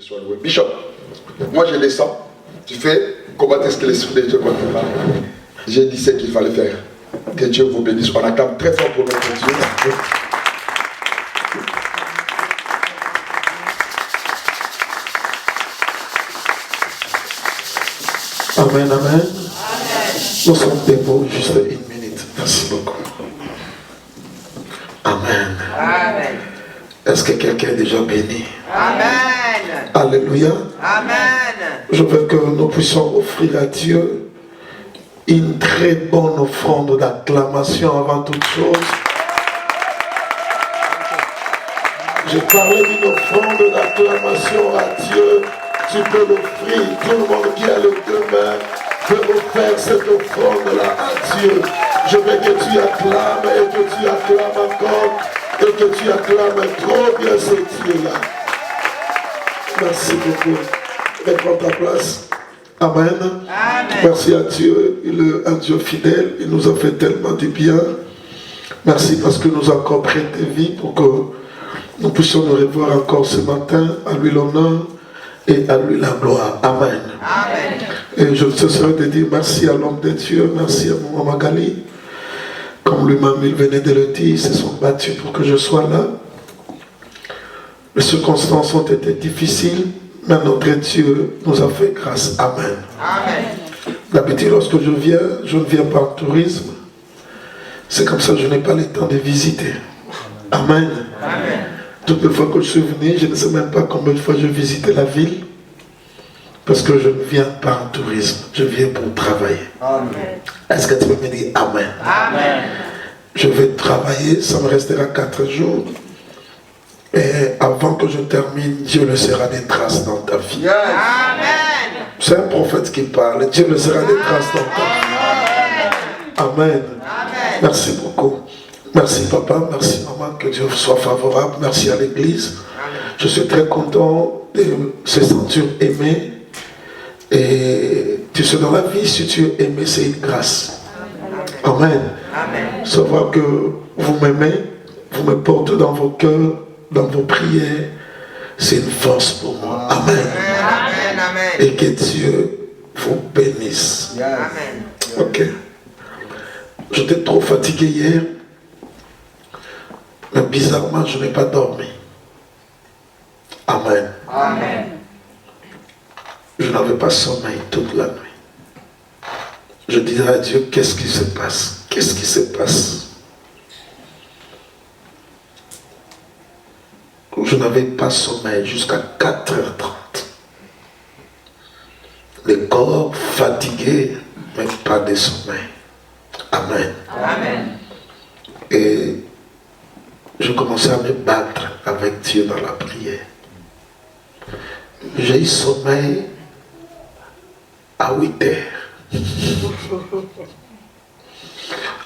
soit loué. Bishop, moi je descends, tu fais comment est-ce que l'Esprit de Dieu continuera. J'ai dit ce qu'il fallait faire. Que Dieu vous bénisse. On acclame très fort pour notre Dieu. Amen, amen. Nous sommes debout juste une minute. Merci beaucoup. Amen. Amen. Est-ce que quelqu'un est déjà béni? Amen. Alléluia. Amen. Je veux que nous puissions offrir à Dieu une très bonne offrande d'acclamation avant toute chose. Je parlais d'une offrande d'acclamation à Dieu. Tu peux l'offrir. Tout le monde qui a les deux mains peut offrir cette offrande-là à Dieu. Je veux que tu acclames et que tu acclames encore et que tu acclames trop bien ce Dieu-là. Merci beaucoup. Reprends ta place. Amen. Amen. Merci à Dieu. Il est un Dieu fidèle. Il nous a fait tellement du bien. Merci parce que nous a encore prêté vie pour que nous puissions nous revoir encore ce matin. À lui l'honneur et à lui la gloire. Amen. Amen. Et je ne cesserai de dire merci à l'homme de Dieu. Merci à mon maman Magali. Comme lui-même il venait de le dire, ils se sont battus pour que je sois là. Les circonstances ont été difficiles, mais notre Dieu nous a fait grâce. Amen. Amen. D'habitude, lorsque je ne viens pas en tourisme. C'est comme ça que je n'ai pas le temps de visiter. Amen. Amen. Toutes les fois que je suis venu, je ne sais même pas combien de fois je visitais la ville. Parce que je ne viens pas en tourisme, je viens pour travailler. Amen. Est-ce que tu peux me dire Amen? Amen. Je vais travailler, ça me restera 4 jours. Et avant que je termine, Dieu laissera des traces dans ta vie. Yes. Amen. C'est un prophète qui parle, Dieu laissera des traces dans ta vie. Amen. Amen. Merci beaucoup. Merci papa, merci maman, que Dieu soit favorable. Merci à l'église. Je suis très content de se sentir aimé. Et tu sais, dans la vie, si tu es aimé, c'est une grâce. Amen. Amen. Savoir que vous m'aimez, vous me portez dans vos cœurs, dans vos prières, c'est une force pour moi. Amen. Amen. Amen. Et que Dieu vous bénisse. Amen. Ok. J'étais trop fatigué hier, mais bizarrement, je n'ai pas dormi. Amen. Amen. Je n'avais pas sommeil toute la nuit. Je disais à Dieu, qu'est-ce qui se passe? Qu'est-ce qui se passe? Je n'avais pas sommeil jusqu'à 4h30. Le corps fatigué, mais pas de sommeil. Amen. Amen. Et je commençais à me battre avec Dieu dans la prière. J'ai eu sommeil à 8h.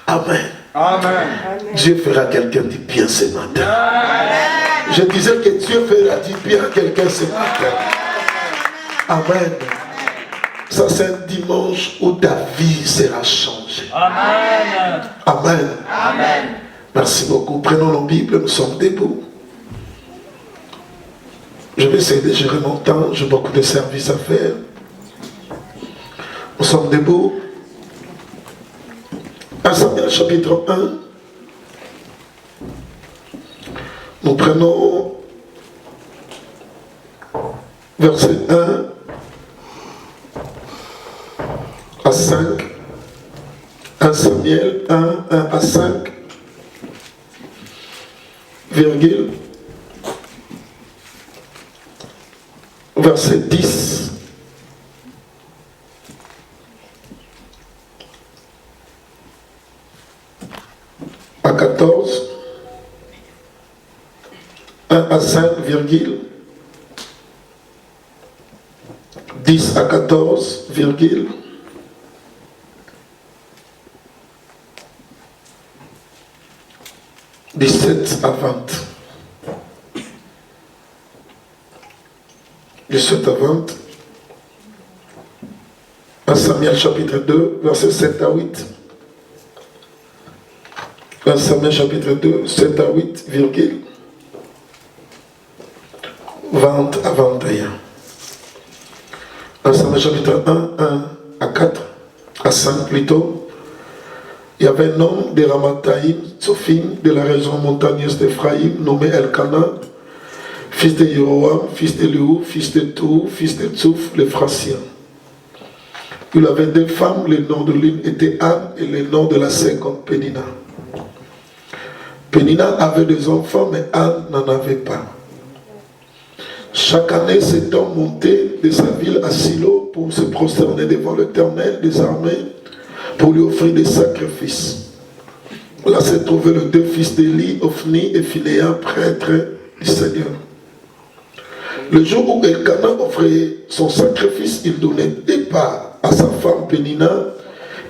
Amen. Amen. Dieu fera quelqu'un du bien ce matin. Amen. Je disais que Dieu fera du bien à quelqu'un ce matin. Amen. Ça c'est un dimanche où ta vie sera changée. Amen. Amen. Amen. Merci beaucoup. Prenons nos Bibles, nous sommes debout. Je vais essayer de gérer mon temps, j'ai beaucoup de services à faire. Nous sommes debout. 1 Samuel chapitre 1. Nous prenons verset 1 à 5. 1 Samuel 1 à 5. Virgule. Verset 10. À 14. 1 à 5, virgule. 10 à 14, virgule. 17 à 20. 17 à 20. 1 Samuel chapitre 2, verset 7 à 8. 1 Samuel chapitre 2, 7 à 8, virgule. 20 à 21. Dans Samuel chapitre 1, 1 à 4, à 5 plutôt, il y avait un homme de Ramathaïm, Tsophim, de la région montagneuse d'Ephraïm, nommé Elkana, fils de Jéroam, fils de Léou, fils de Tou, fils de Tsouf, l'Ephrasien. Il avait deux femmes, le nom de l'une était Anne et le nom de la seconde Pénina. Pénina avait des enfants, mais Anne n'en avait pas. Chaque année, cet homme montait de sa ville à Silo pour se prosterner devant l'Éternel des armées, pour lui offrir des sacrifices. Là se trouvaient les deux fils d'Élie, Ophni et Phinéas, prêtres du Seigneur. Le jour où Elkana offrait son sacrifice, il donnait des parts à sa femme Pénina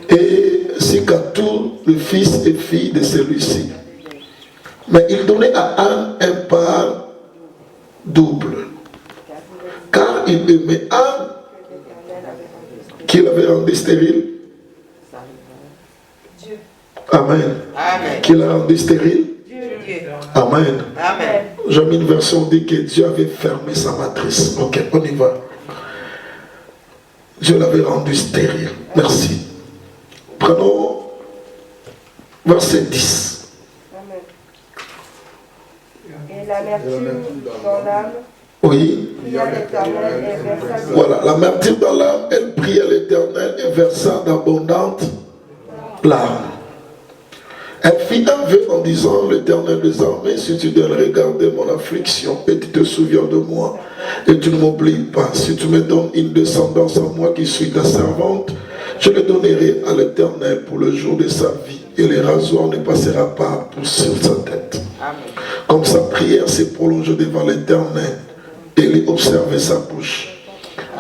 et ainsi qu'à tous les fils et filles de celui-ci. Mais il donnait à Anne un part double, car il aimait Anne, qu'il avait rendue stérile. Amen. Amen. Qu'il a rendu stérile. Amen. Amen. J'ai mis une version dit que Dieu avait fermé sa matrice. Ok, on y va. Dieu l'avait rendu stérile. Merci. Prenons verset 10. Amen. Et l'amertume dans l'âme, Oui. pria l'Éternel et versa Voilà, l'amertume dans l'âme, elle pria l'Éternel et versa d'abondantes larmes. Elle fit un vœu en disant, l'Éternel des armées, si tu dois regarder mon affliction et tu te souviens de moi et tu ne m'oublies pas, si tu me donnes une descendance à moi qui suis ta servante, je le donnerai à l'Éternel pour le jour de sa vie et le rasoir ne passera pas sur sa tête. Amen. Comme sa prière s'est prolongée devant l'Éternel, il observait sa bouche.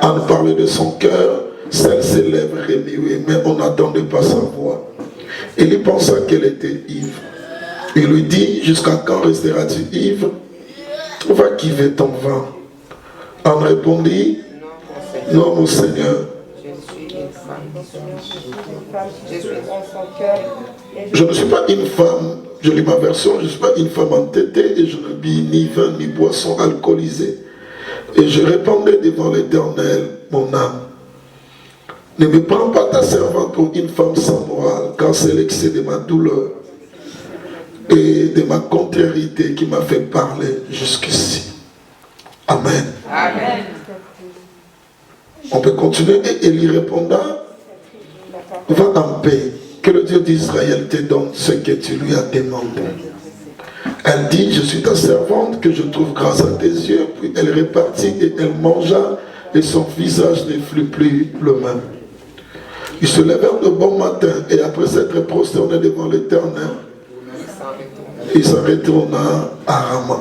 Anne parlait de son cœur, celle ses lèvres remuaient, mais on n'attendait pas sa voix. Il y pensa qu'elle était ivre. Il lui dit, jusqu'à quand resteras-tu ivre? Va qui veut ton vin. Anne répondit, non mon Seigneur. Je suis une femme. je suis en son cœur, et Je ne suis pas une femme, je lis ma version, je ne suis pas une femme entêtée et je ne bis ni vin ni boisson alcoolisée. Et je répondais devant l'Éternel, mon âme. Ne me prends pas ta servante pour une femme sans morale, car c'est l'excès de ma douleur et de ma contrariété qui m'a fait parler jusqu'ici. Amen. Amen. On peut continuer et Élie répondant, va en paix, que le Dieu d'Israël te donne ce que tu lui as demandé. Elle dit, je suis ta servante, que je trouve grâce à tes yeux. Puis elle repartit et elle mangea et son visage ne fut plus le même. Ils se levèrent de bon matin et après s'être prosternés devant l'Éternel, il s'en retourna à Rama.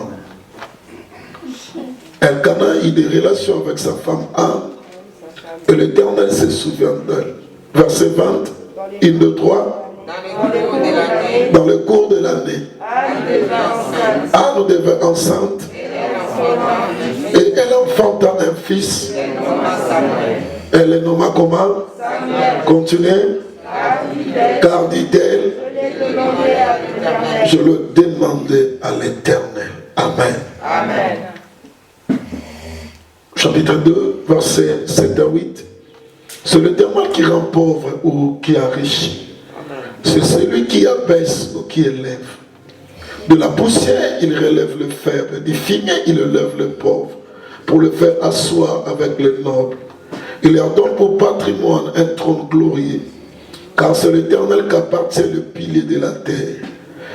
Elkana eut des relations avec sa femme Anne et l'Éternel se souvient d'elle. Verset 20, 1, 2, 3. Dans le cours de l'année, Anne devint enceinte et elle enfanta un fils. Elle le nomma comment? Continuez. Car dit-elle, je le demandais à l'Éternel. Amen. Amen. Chapitre 2, versets 7 à 8. C'est l'Éternel qui rend pauvre ou qui enrichit. C'est celui qui abaisse ou qui élève. De la poussière, il relève le faible. Du fumier, il élève le pauvre. Pour le faire asseoir avec les nobles. Il leur donne pour patrimoine un trône glorieux. Car c'est l'Éternel qu'appartient le pilier de la terre.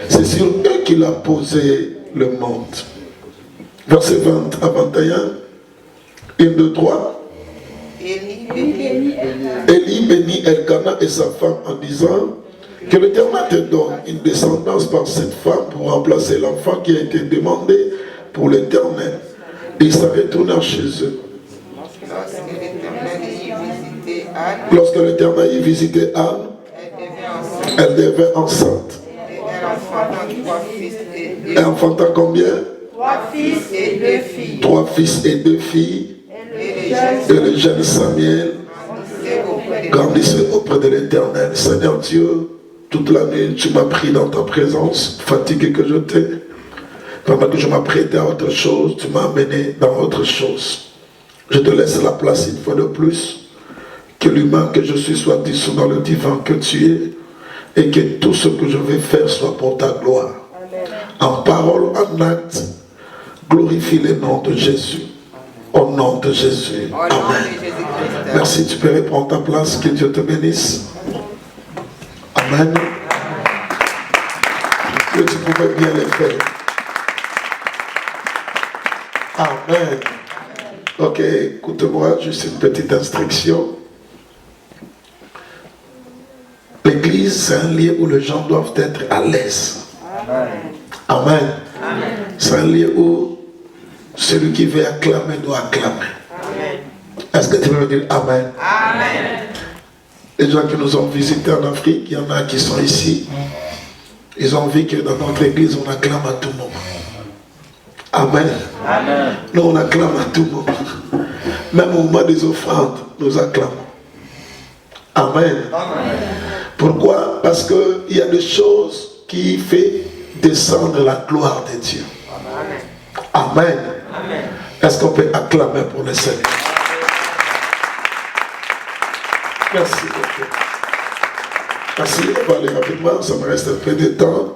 C'est sur eux qu'il a posé le monde. Verset 20 à 21. 1, 2, 3. Élie bénit Elkana et sa femme en disant, que l'Éternel te donne une descendance par cette femme pour remplacer l'enfant qui a été demandé pour l'Éternel. Et ils s'en retournèrent chez eux. Lorsque l'Éternel y visitait Anne, elle devint enceinte. Elle enfanta combien? 3 fils et 2 filles. 3 fils et 2 filles. Et le jeune Samuel grandissait auprès de l'Éternel. Seigneur Dieu, toute la nuit, tu m'as pris dans ta présence, fatigué que je t'ai. Pendant que je m'apprêtais à autre chose, tu m'as amené dans autre chose. Je te laisse la place une fois de plus. Que l'humain que je suis soit dissous dans le divin que tu es et que tout ce que je vais faire soit pour ta gloire. Amen. En parole, en acte, glorifie le nom de Jésus. Au nom de Jésus. Au nom de Jésus-Christ. Merci, tu peux reprendre ta place. Que Dieu te bénisse. Amen. Que tu pouvais bien les faire. Amen. Ok, écoute-moi, juste une petite instruction. L'église, c'est un lieu où les gens doivent être à l'aise. Amen. C'est un lieu où celui qui veut acclamer doit acclamer. Est-ce que tu veux me dire Amen? Amen. Les gens qui nous ont visités en Afrique, il y en a qui sont ici. Ils ont vu que dans notre église, on acclame à tout moment. Amen. Amen. Nous, on acclame à tout moment. Même au moment des offrandes, nous acclamons. Amen. Pourquoi? Parce qu'il y a des choses qui font descendre la gloire de Dieu. Amen. Est-ce qu'on peut acclamer pour le Seigneur? Merci beaucoup. Merci, on va aller rapidement, ça me reste un peu de temps.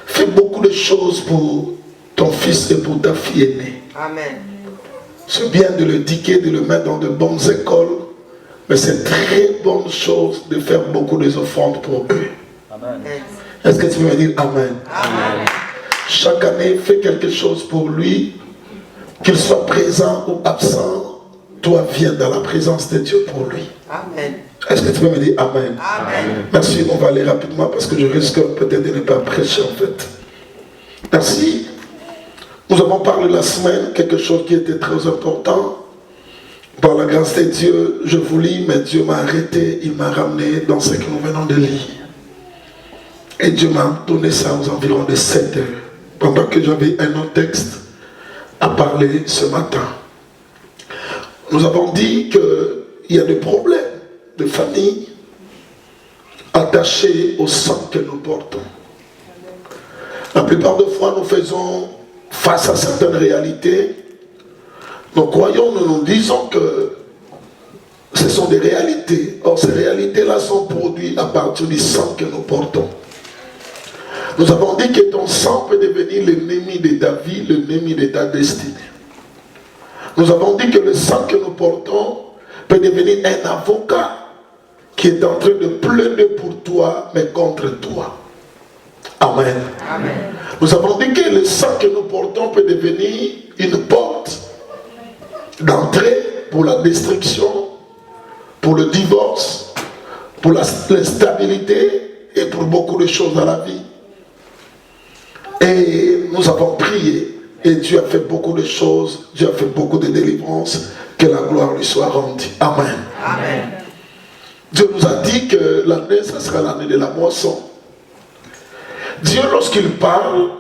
Fais beaucoup de choses pour ton fils et pour ta fille aînée. Amen. C'est bien de l'éduquer, de le mettre dans de bonnes écoles, mais c'est très bonne chose de faire beaucoup des offrandes pour eux. Amen. Est-ce que tu veux me dire Amen? Amen. Chaque année, fais quelque chose pour lui, qu'il soit présent ou absent. Toi, viens dans la présence de Dieu pour lui. Amen. Est-ce que tu peux me dire Amen? Amen. Merci, on va aller rapidement parce que je risque peut-être de ne pas prêcher en fait. Merci. Nous avons parlé la semaine, quelque chose qui était très important. Par la grâce de Dieu, je vous lis, mais Dieu m'a arrêté, il m'a ramené dans ce que nous venons de lire. Et Dieu m'a donné ça aux environs de 7 heures. Pendant que j'avais un autre texte à parler ce matin. Nous avons dit qu'il y a des problèmes de famille attachés au sang que nous portons. La plupart des fois, nous faisons face à certaines réalités. Nous croyons, nous disons que ce sont des réalités. Or, ces réalités-là sont produites à partir du sang que nous portons. Nous avons dit que ton sang peut devenir l'ennemi de ta vie, l'ennemi de ta destinée. Nous avons dit que le sang que nous portons peut devenir un avocat qui est en train de plaider pour toi, mais contre toi. Amen. Amen. Nous avons dit que le sang que nous portons peut devenir une porte d'entrée pour la destruction, pour le divorce, pour l'instabilité et pour beaucoup de choses dans la vie. Et nous avons prié. Et Dieu a fait beaucoup de choses, Dieu a fait beaucoup de délivrances, que la gloire lui soit rendue. Amen. Amen. Dieu nous a dit que l'année, ça sera l'année de la moisson. Dieu, lorsqu'il parle,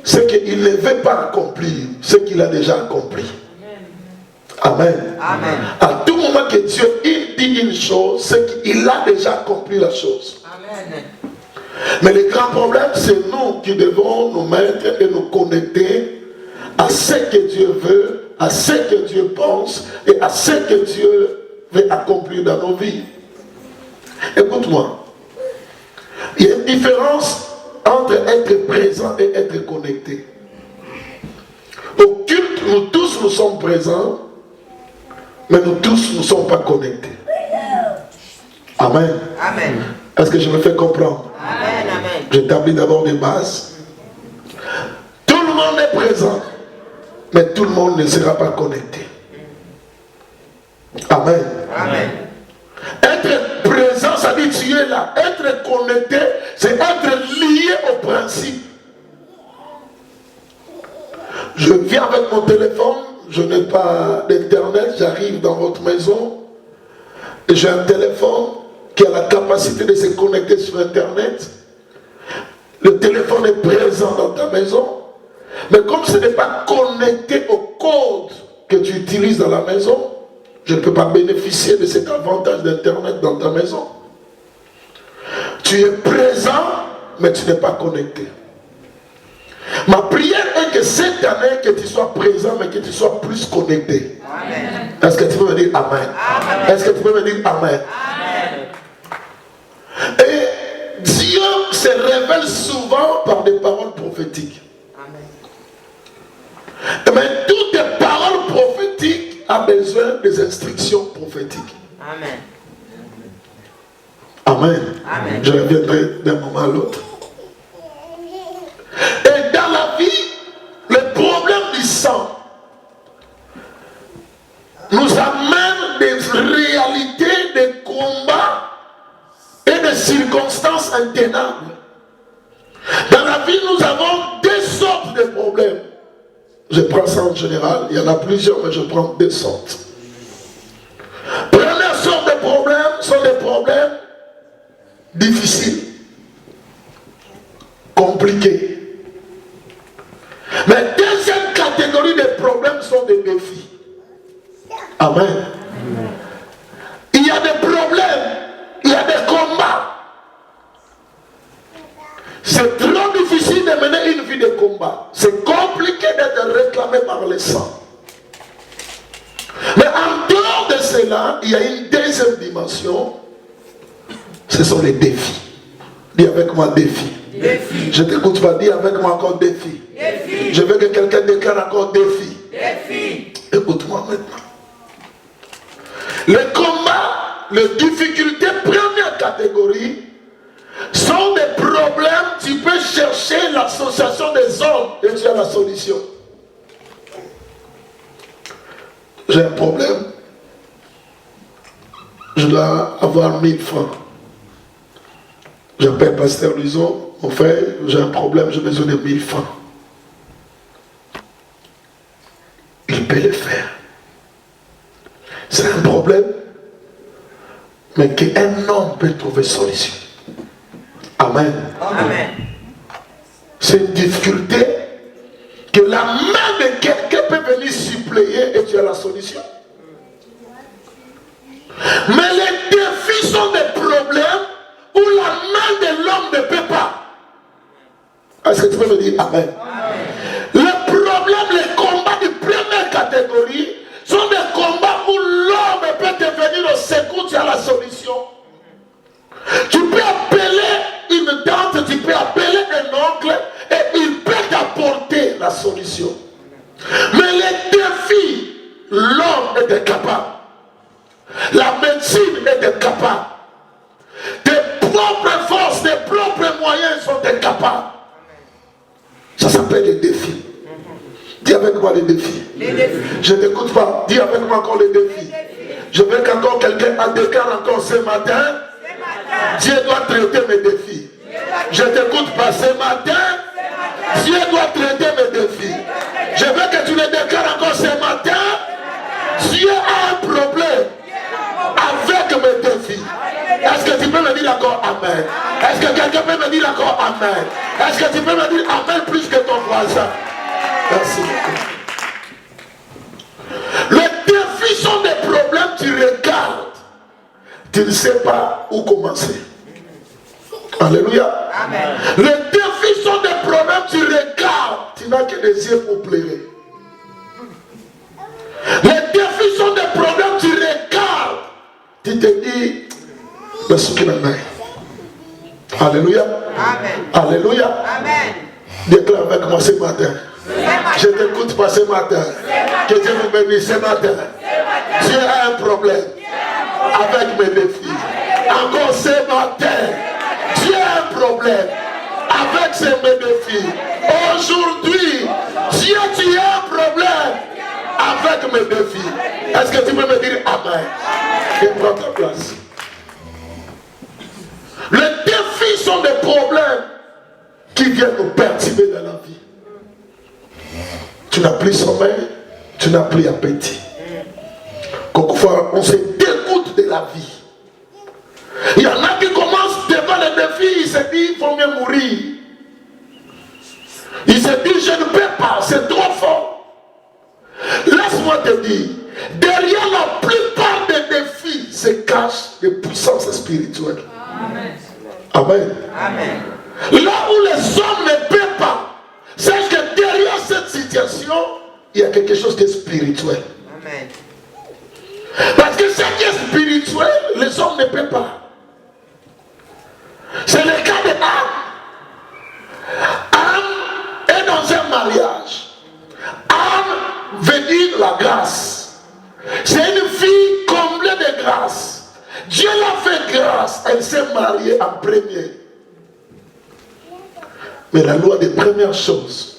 c'est qu'il ne veut pas accomplir ce qu'il a déjà accompli. Amen. Amen. À tout moment que Dieu il dit une chose, c'est qu'il a déjà accompli la chose. Amen. Mais le grand problème, c'est nous qui devons nous mettre et nous connecter à ce que Dieu veut, à ce que Dieu pense et à ce que Dieu veut accomplir dans nos vies. Écoute-moi. Il y a une différence entre être présent et être connecté. Au culte, nous tous nous sommes présents, mais nous tous ne sommes pas connectés. Amen. Amen. Est-ce que je me fais comprendre? Amen. Amen. J'établis d'abord des bases. Tout le monde est présent, mais tout le monde ne sera pas connecté. Amen. Amen. Être présent, ça dit tu es là. Être connecté, c'est être lié au principe. Je viens avec mon téléphone, je n'ai pas d'internet, j'arrive dans votre maison et j'ai un téléphone qui a la capacité de se connecter sur internet. Le téléphone est présent dans ta maison, mais comme ce n'est pas connecté au code que tu utilises dans la maison, je ne peux pas bénéficier de cet avantage d'internet dans ta maison. Tu es présent, mais tu n'es pas connecté. Ma prière est que cette année, que tu sois présent, mais que tu sois plus connecté. Amen. Est-ce que tu peux me dire Amen? Amen. Est-ce que tu peux me dire Amen? Amen. Et Dieu se révèle souvent par des paroles prophétiques. Amen. Mais toutes les paroles prophétiques ont besoin des instructions prophétiques. Amen. Amen. Amen. Je reviendrai d'un moment à l'autre. Et dans la vie, le problème du sang nous amène des réalités, des combats et des circonstances intenables. Dans la vie, nous avons deux sortes de problèmes. Je prends ça en général, il y en a plusieurs, mais je prends deux sortes. Première sorte de problèmes sont des problèmes difficiles, compliqués. Mais deuxième catégorie de problèmes sont des défis. Amen. Il y a des problèmes, il y a des combats. C'est trop difficile de mener une vie de combat. C'est compliqué d'être réclamé par le sang. Mais en dehors de cela, il y a une deuxième dimension. Ce sont les défis. Dis avec moi défi. Défi. Je t'écoute pas, dis avec moi encore défi. Défi. Je veux que quelqu'un déclare encore défi. Défi. Écoute-moi maintenant. Les combats, les difficultés, première catégorie, sont des problèmes. Tu peux chercher l'association des hommes et tu as la solution. J'ai un problème. Je dois avoir 1000 francs. J'appelle Pasteur Luison, mon frère, j'ai un problème, j'ai besoin de 1000 francs. Il peut le faire. C'est un problème, mais qu'un homme peut trouver solution. Amen. Amen. C'est une difficulté que la main de quelqu'un peut venir suppléer et tu as la solution. Mais les défis sont des problèmes où la main de l'homme ne peut pas. Est-ce que tu peux me dire Amen? Amen. Les problèmes, les combats de première catégorie sont des combats où l'homme peut te venir au secours, tu as la solution. Tu peux appeler une tante, tu peux appeler un oncle et il peut t'apporter la solution. Mais les défis, l'homme est incapable. La médecine est incapable. Tes propres forces, tes propres moyens sont incapables. Ça s'appelle les défis. Dis avec moi les défis. Les défis. Je ne t'écoute pas. Dis avec moi encore les défis. Je veux qu'encore quelqu'un en déclare encore ce matin. Dieu doit traiter mes défis. Je ne t'écoute pas ce matin. Dieu doit traiter mes défis. Je veux que tu le déclares encore ce matin. Dieu a un problème avec mes défis. Est-ce que tu peux me dire encore Amen? Est-ce que quelqu'un peut me dire encore Amen? Est-ce que tu peux me dire Amen plus que ton voisin? Merci beaucoup. Les défis sont des problèmes, tu regardes. Tu ne sais pas où commencer. Alléluia. Amen. Les défis sont des problèmes, tu regardes. Tu n'as que des yeux pour pleurer. Les défis sont des problèmes, tu regardes. Tu te dis, mais ce qu'il en est. Alléluia. Amen. Alléluia. Amen. Déclare avec moi ce matin. Je t'écoute pas ce matin. Que Dieu vous bénisse ce matin. Dieu a un problème avec mes défis. Encore ce matin. Dieu a un problème avec mes défis. Aujourd'hui, Dieu, tu as un problème avec mes défis. Est-ce que tu peux me dire Amen? Et prends ta place. Les défis sont des problèmes qui viennent nous perturber dans la vie. Tu n'as plus sommeil, tu n'as plus appétit. Quelquefois, on se dégoûte de la vie. Il y en a qui commencent devant les défis, ils se disent, il faut mieux mourir. Ils se disent, je ne peux pas, c'est trop fort. Laisse-moi te dire, derrière la plupart des défis se cachent des puissances spirituelles. Amen. Amen. Amen. Là où les hommes ne peuvent pas, c'est que derrière derrière cette situation, il y a quelque chose qui est spirituel. Amen. Parce que ce qui est spirituel, les hommes ne peuvent pas. C'est le cas de Anne. Anne est dans un mariage. Anne veut dire la grâce. C'est une fille comblée de grâce. Dieu l'a fait grâce. Elle s'est mariée en premier. Mais la loi des premières choses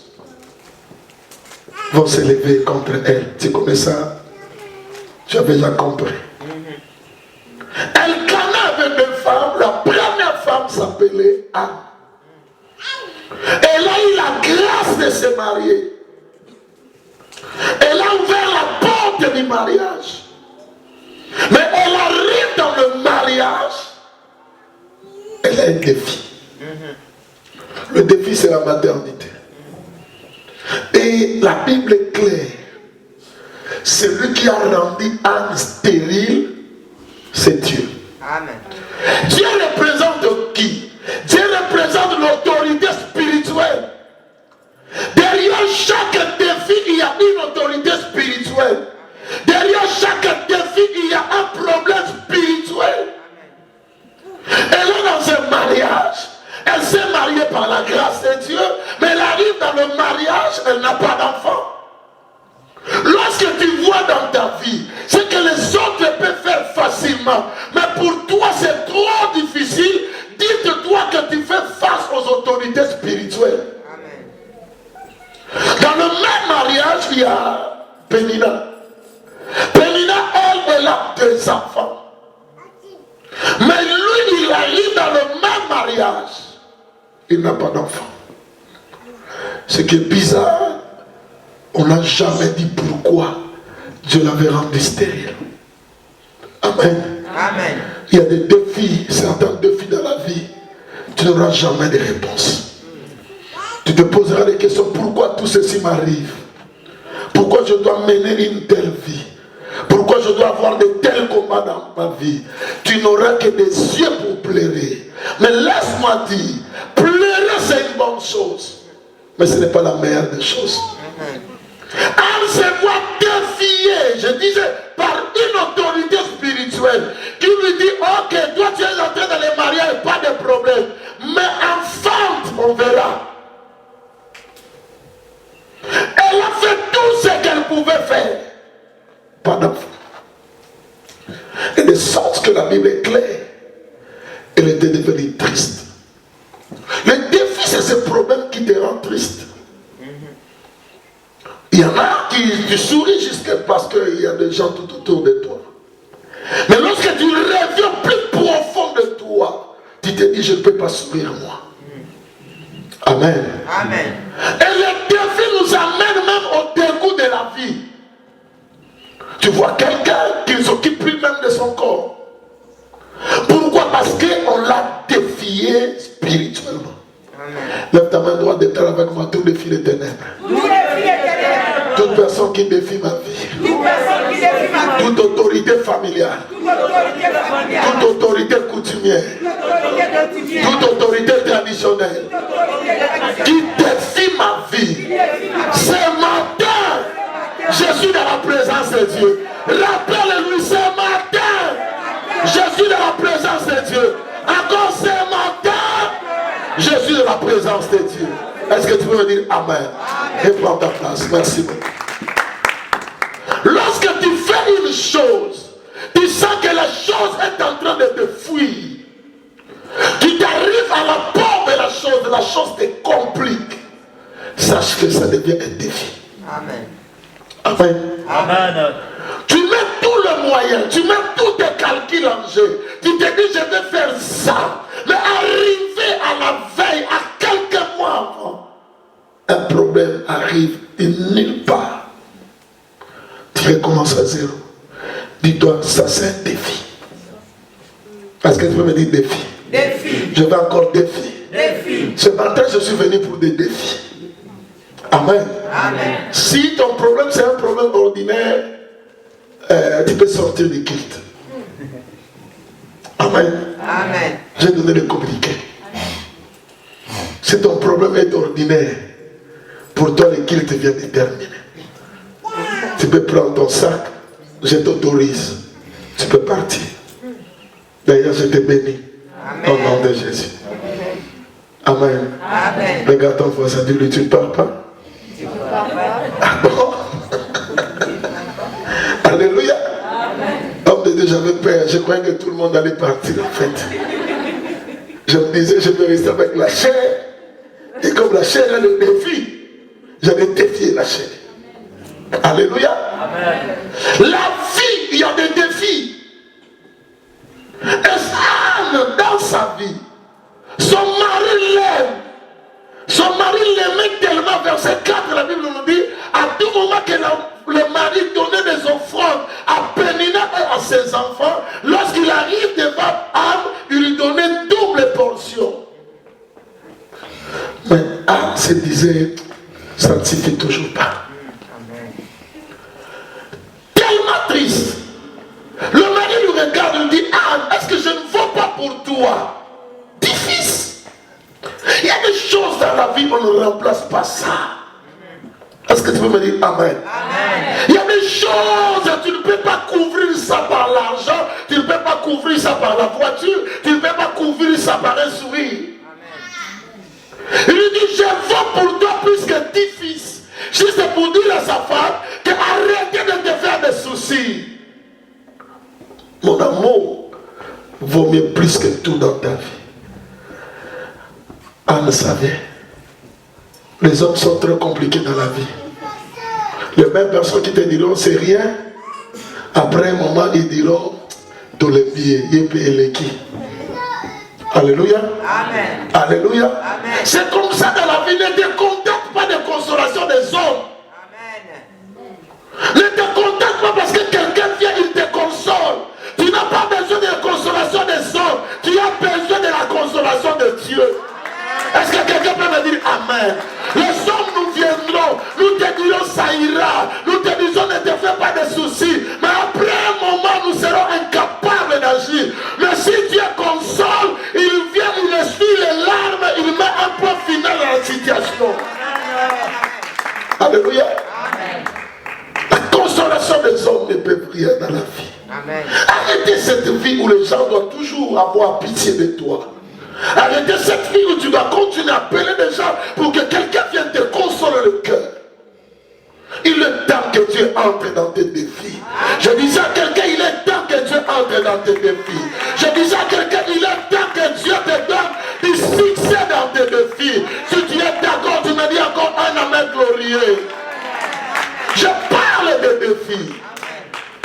vont s'élever contre elle. Tu connais ça? Tu as déjà compris. Elle canait avec deux femmes. La première femme s'appelait Anne. Elle a eu la grâce de se marier. Elle a ouvert la porte du mariage. Mais elle arrive dans le mariage. Elle a un défi. Le défi, c'est la maternité. Et la Bible est claire. Celui qui a rendu Anne stérile, c'est Dieu. Amen. Dieu représente qui? Dieu représente l'autorité spirituelle. Derrière chaque défi, il y a une autorité spirituelle. Derrière chaque défi, il y a un problème spirituel. Elle est dans un mariage. Elle s'est mariée par la grâce de Dieu, mais elle arrive dans le mariage, elle n'a pas d'enfant. Lorsque tu vois dans ta vie ce que les autres peuvent faire facilement, mais pour toi c'est trop difficile, dites-toi que tu fais face aux autorités spirituelles. Amen. Dans le même mariage, il y a Pénina. Pénina, elle a 2 enfants. Mais lui, il arrive dans le même mariage. Il n'a pas d'enfant. Ce qui est bizarre, on n'a jamais dit pourquoi Dieu l'avait rendu stérile. Amen. Amen. Il y a des défis, certains défis dans la vie, tu n'auras jamais de réponse. Tu te poseras des questions, pourquoi tout ceci m'arrive? Pourquoi je dois mener une telle vie? Pourquoi je dois avoir de tels combats dans ma vie? Tu n'auras que des yeux pour pleurer. Mais laisse-moi dire, pleurer c'est une bonne chose, mais ce n'est pas la meilleure des choses. Elle se voit défiée, je disais, par une autorité spirituelle qui lui dit, ok, toi tu es entré dans les mariages, pas de problème, mais enfante, on verra. Elle a fait tout ce qu'elle pouvait faire. Pas d'enfant. Et de sorte que la Bible est claire, elle était devenue triste. Le défi, c'est ce problème qui te rend triste. Il y en a qui sourient jusqu'à parce qu'il y a des gens tout autour de toi. Mais lorsque tu reviens plus profond de toi, tu te dis, je ne peux pas sourire moi. Amen. Amen. Et le défi nous amène même au dégoût de la vie. Tu vois quelqu'un qui ne s'occupe plus même de son corps. Pourquoi? Parce qu'on l'a défié spirituellement. Lève ta main droite, déclare avec moi tout défi des ténèbres. Toute personne qui défie ma vie. Toute autorité familiale. Toute autorité coutumière. Toute autorité traditionnelle. Qui défie ma vie. Ce matin, je suis dans la présence de Dieu. Rappelle-lui, ce matin, je suis dans la présence de Dieu. Encore ce matin, je suis dans la présence de Dieu. Est-ce que tu peux me dire Amen? Et prends ta place. Merci beaucoup. Lorsque tu fais une chose, tu sens que la chose est en train de te fuir. Tu t'arrives à la porte de la chose te complique. Sache que ça devient un défi. Amen. Amen. Amen. Tu mets tous les moyens, tu mets tous tes calculs en jeu. Tu te dis, je vais faire ça. Mais arriver à la veille, à quelques mois avant, un problème arrive de nulle part. Tu recommences à zéro. Dis-toi, ça c'est un défi. Est-ce que tu peux me dire défi? Défi. Je vais encore défi. Défi. Ce matin, je suis venu pour des défis. Amen. Amen. Si ton problème c'est un problème ordinaire, tu peux sortir du culte. Amen. Amen. J'ai donné le communiqué. Si ton problème est ordinaire, Pour toi, le guilt vient de terminer. Tu peux prendre ton sac, je t'autorise. Tu peux partir. D'ailleurs, je te bénis. Au nom de Jésus. Amen. Amen. Regarde ton voisin, dis-lui, tu ne pars pas. Tu ne pars pas. Ah bon? Alléluia. Homme de Dieu, j'avais peur. Je croyais que tout le monde allait partir en fait. Je me disais, je vais rester avec la chair. Et comme la chair est le défi, j'allais défier la chair. Alléluia. Amen. La vie, il y a des défis. Anne, dans sa vie, son mari l'aime. Son mari l'aimait tellement, verset 4, la Bible nous dit, à tout moment que le mari donnait des offrandes à Pénina et à ses enfants, lorsqu'il arrive devant Anne, il lui donnait double portion. Mais Anne se disait, ça ne suffit toujours pas. Tellement triste. Le mari lui regarde et lui dit, Anne, est-ce que je ne vaux pas pour toi? Dis fils. Il y a des choses dans la vie, on ne remplace pas ça. Est-ce que tu peux me dire Amen? Amen. Il y a des choses, tu ne peux pas couvrir ça par l'argent, tu ne peux pas couvrir ça par la voiture, tu ne peux pas couvrir ça par un sourire. Il lui dit, je vaux pour toi plus que 10 fils. Juste pour dire à sa femme que arrêtez de te faire des soucis. Mon amour vaut mieux plus que tout dans ta vie. Anne savait. Les hommes sont très compliqués dans la vie. Les mêmes personnes qui te diront c'est rien, après un moment ils diront tout le bien, il peut aller qui. Alléluia. Amen. Alléluia. Amen. C'est comme ça dans la vie. Ne te contente pas de consolation des hommes. Amen. Ne te contente pas parce que quelqu'un vient, il te console. Tu n'as pas besoin de la consolation des hommes. Tu as besoin de la consolation de Dieu. Est-ce que quelqu'un peut me dire Amen? Les hommes nous viendront, nous te dirons ça ira, nous te disons ne te fais pas de soucis, mais après un moment nous serons incapables d'agir. Mais si Dieu console, il vient, il essuie les larmes, il met un point final à la situation. Alléluia. Amen. La consolation des hommes ne peut rien dans la vie. Amen. Arrêtez cette vie où les gens doivent toujours avoir pitié de toi. Arrêtez cette vie où tu dois continuer à appeler des gens pour que quelqu'un vienne te consoler le cœur. Il est temps que Dieu entre dans tes défis. Je disais à quelqu'un, il est temps que Dieu entre dans tes défis. Je disais à quelqu'un, il est temps que Dieu te donne du succès dans tes défis. Si tu es d'accord, tu me dis encore un amen glorieux. Je parle des défis.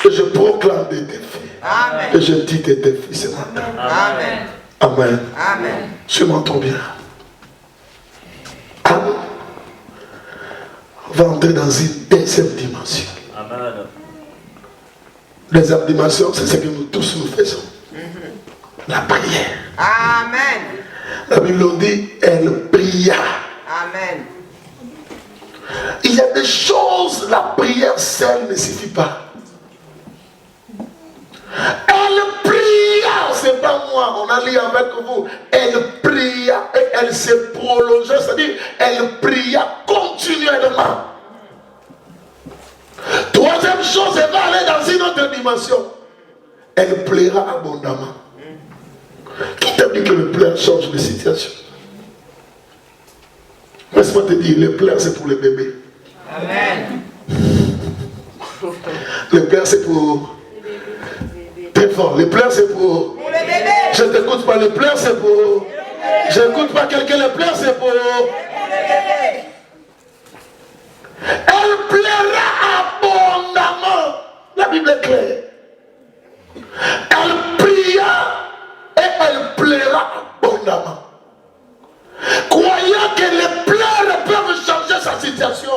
Et je proclame des défis. Amen. Et je dis des défis ce matin. Amen. Amen. Amen. Tu m'entends bien. Amen. On va entrer dans une deuxième dimension. Amen. Deuxième dimension, c'est ce que nous tous nous faisons. La prière. Amen. La Bible nous dit, elle pria. Amen. Il y a des choses, la prière seule ne suffit pas. Elle pria, c'est pas moi, on a lu avec vous. Elle pria et elle s'est prolongée, c'est-à-dire elle pria continuellement. Troisième chose, elle va aller dans une autre dimension. Elle plaira abondamment. Qui t'a dit que le pleur change de situation? Laisse-moi te dire, le pleur c'est pour les bébés. Amen. Le pleur c'est pour... Très fort. Les pleurs c'est pour les bébés. Je t'écoute pas. Les pleurs c'est pour. J'écoute pas quelqu'un. Les pleurs c'est pour les bébés. Elle plaira abondamment. La Bible est claire. Elle pria et elle plaira abondamment. Croyant que les pleurs peuvent changer sa situation.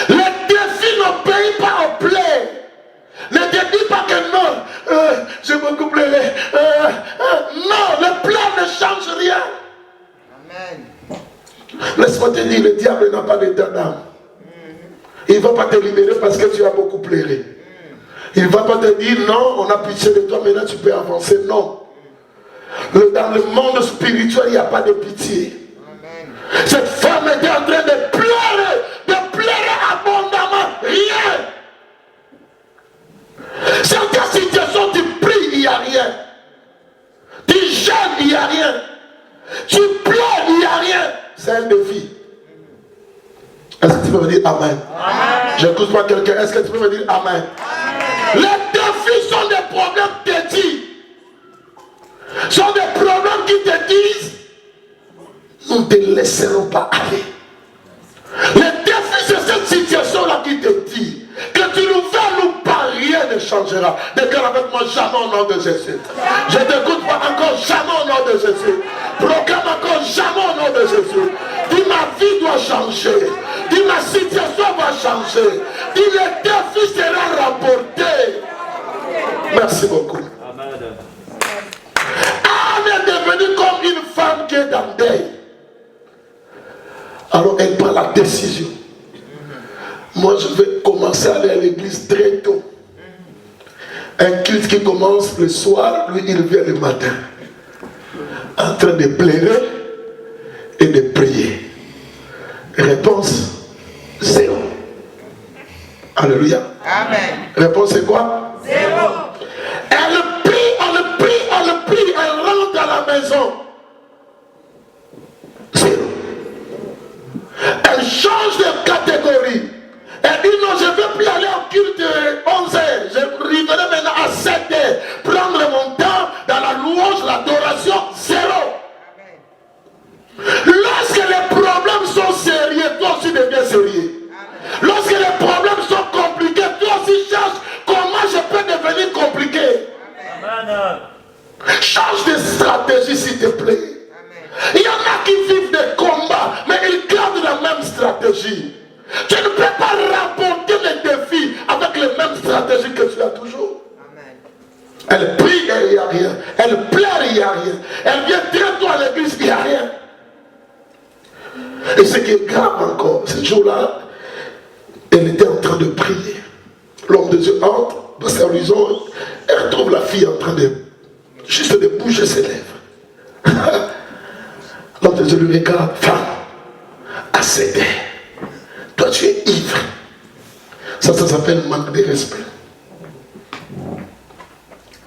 Les défis ne payent pas aux pleurs. Ne te dis pas que non, j'ai beaucoup pleuré. Non, le plan ne change rien. Amen. Laisse-moi te dire, le diable n'a pas d'état d'âme. Il ne va pas te libérer parce que tu as beaucoup pleuré. Il ne va pas te dire non, on a pitié de toi, maintenant tu peux avancer. Non. Dans le monde spirituel, il n'y a pas de pitié. Cette femme était en train de pleurer abondamment, rien. Certaines situations, tu pries, il n'y a rien. Tu jeûnes, il n'y a rien. Tu pleures, il n'y a rien. C'est un défi. Est-ce que tu peux me dire Amen? Je n'écoute pas quelqu'un. Est-ce que tu peux me dire Amen? Les défis sont des problèmes petits. Sont des problèmes qui te disent nous ne te laisserons pas aller. Les défis, c'est cette situation-là qui te dit que tu nous veux ou pas, rien ne changera. Déclare avec moi jamais au nom de Jésus. Je ne t'écoute pas encore jamais au nom de Jésus. Proclame encore jamais au nom de Jésus. Dis ma vie doit changer. Dis ma situation va changer. Dis le défi sera remporté. Merci beaucoup. Anne est devenue comme une femme qui est dans deuil. Alors elle prend la décision. Moi je vais commencer à aller à l'église très tôt. Un culte qui commence le soir, lui il vient le matin. En train de pleurer et de prier. Réponse, zéro. Alléluia. Amen. Réponse c'est quoi? Zéro. Elle prie, elle rentre à la maison. Zéro. Elle change de catégorie. Elle dit non, je ne veux plus aller au culte 11h. Je reviendrai maintenant à 7h. Prendre mon temps dans la louange, l'adoration, zéro. Lorsque les problèmes sont sérieux, toi aussi deviens sérieux. Lorsque les problèmes sont compliqués, toi aussi cherche comment je peux devenir compliqué. Amen. Change de stratégie s'il te plaît. Il y en a qui vivent des combats, mais ils gardent la même stratégie. Tu ne peux pas remporter les défis avec les mêmes stratégies que tu as toujours. Elle prie et il n'y a rien. Elle pleure et il n'y a rien. Elle vient très tôt à l'église, il n'y a rien. Et ce qui est grave encore, ce jour-là, elle était en train de prier. L'homme de Dieu entre dans sa maison, elle retrouve la fille en train de juste de bouger ses lèvres. L'homme de Dieu lui regarde, femme, assez d'air. Toi tu es ivre. Ça s'appelle manque de respect.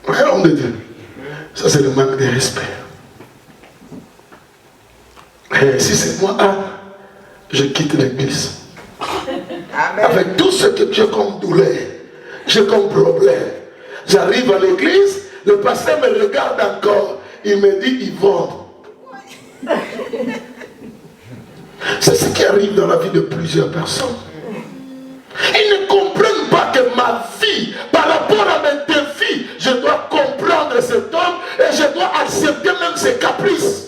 Ouais, l'homme de Dieu. Ça c'est le manque de respect. Et si c'est moi, je quitte l'église. Avec tout ce que j'ai comme douleur, j'ai comme problème. J'arrive à l'église, le pasteur me regarde encore. Il me dit, Yvonne. C'est ce qui arrive dans la vie de plusieurs personnes. Ils ne comprennent pas que ma vie, par rapport à mes défis, je dois comprendre cet homme et je dois accepter même ses caprices.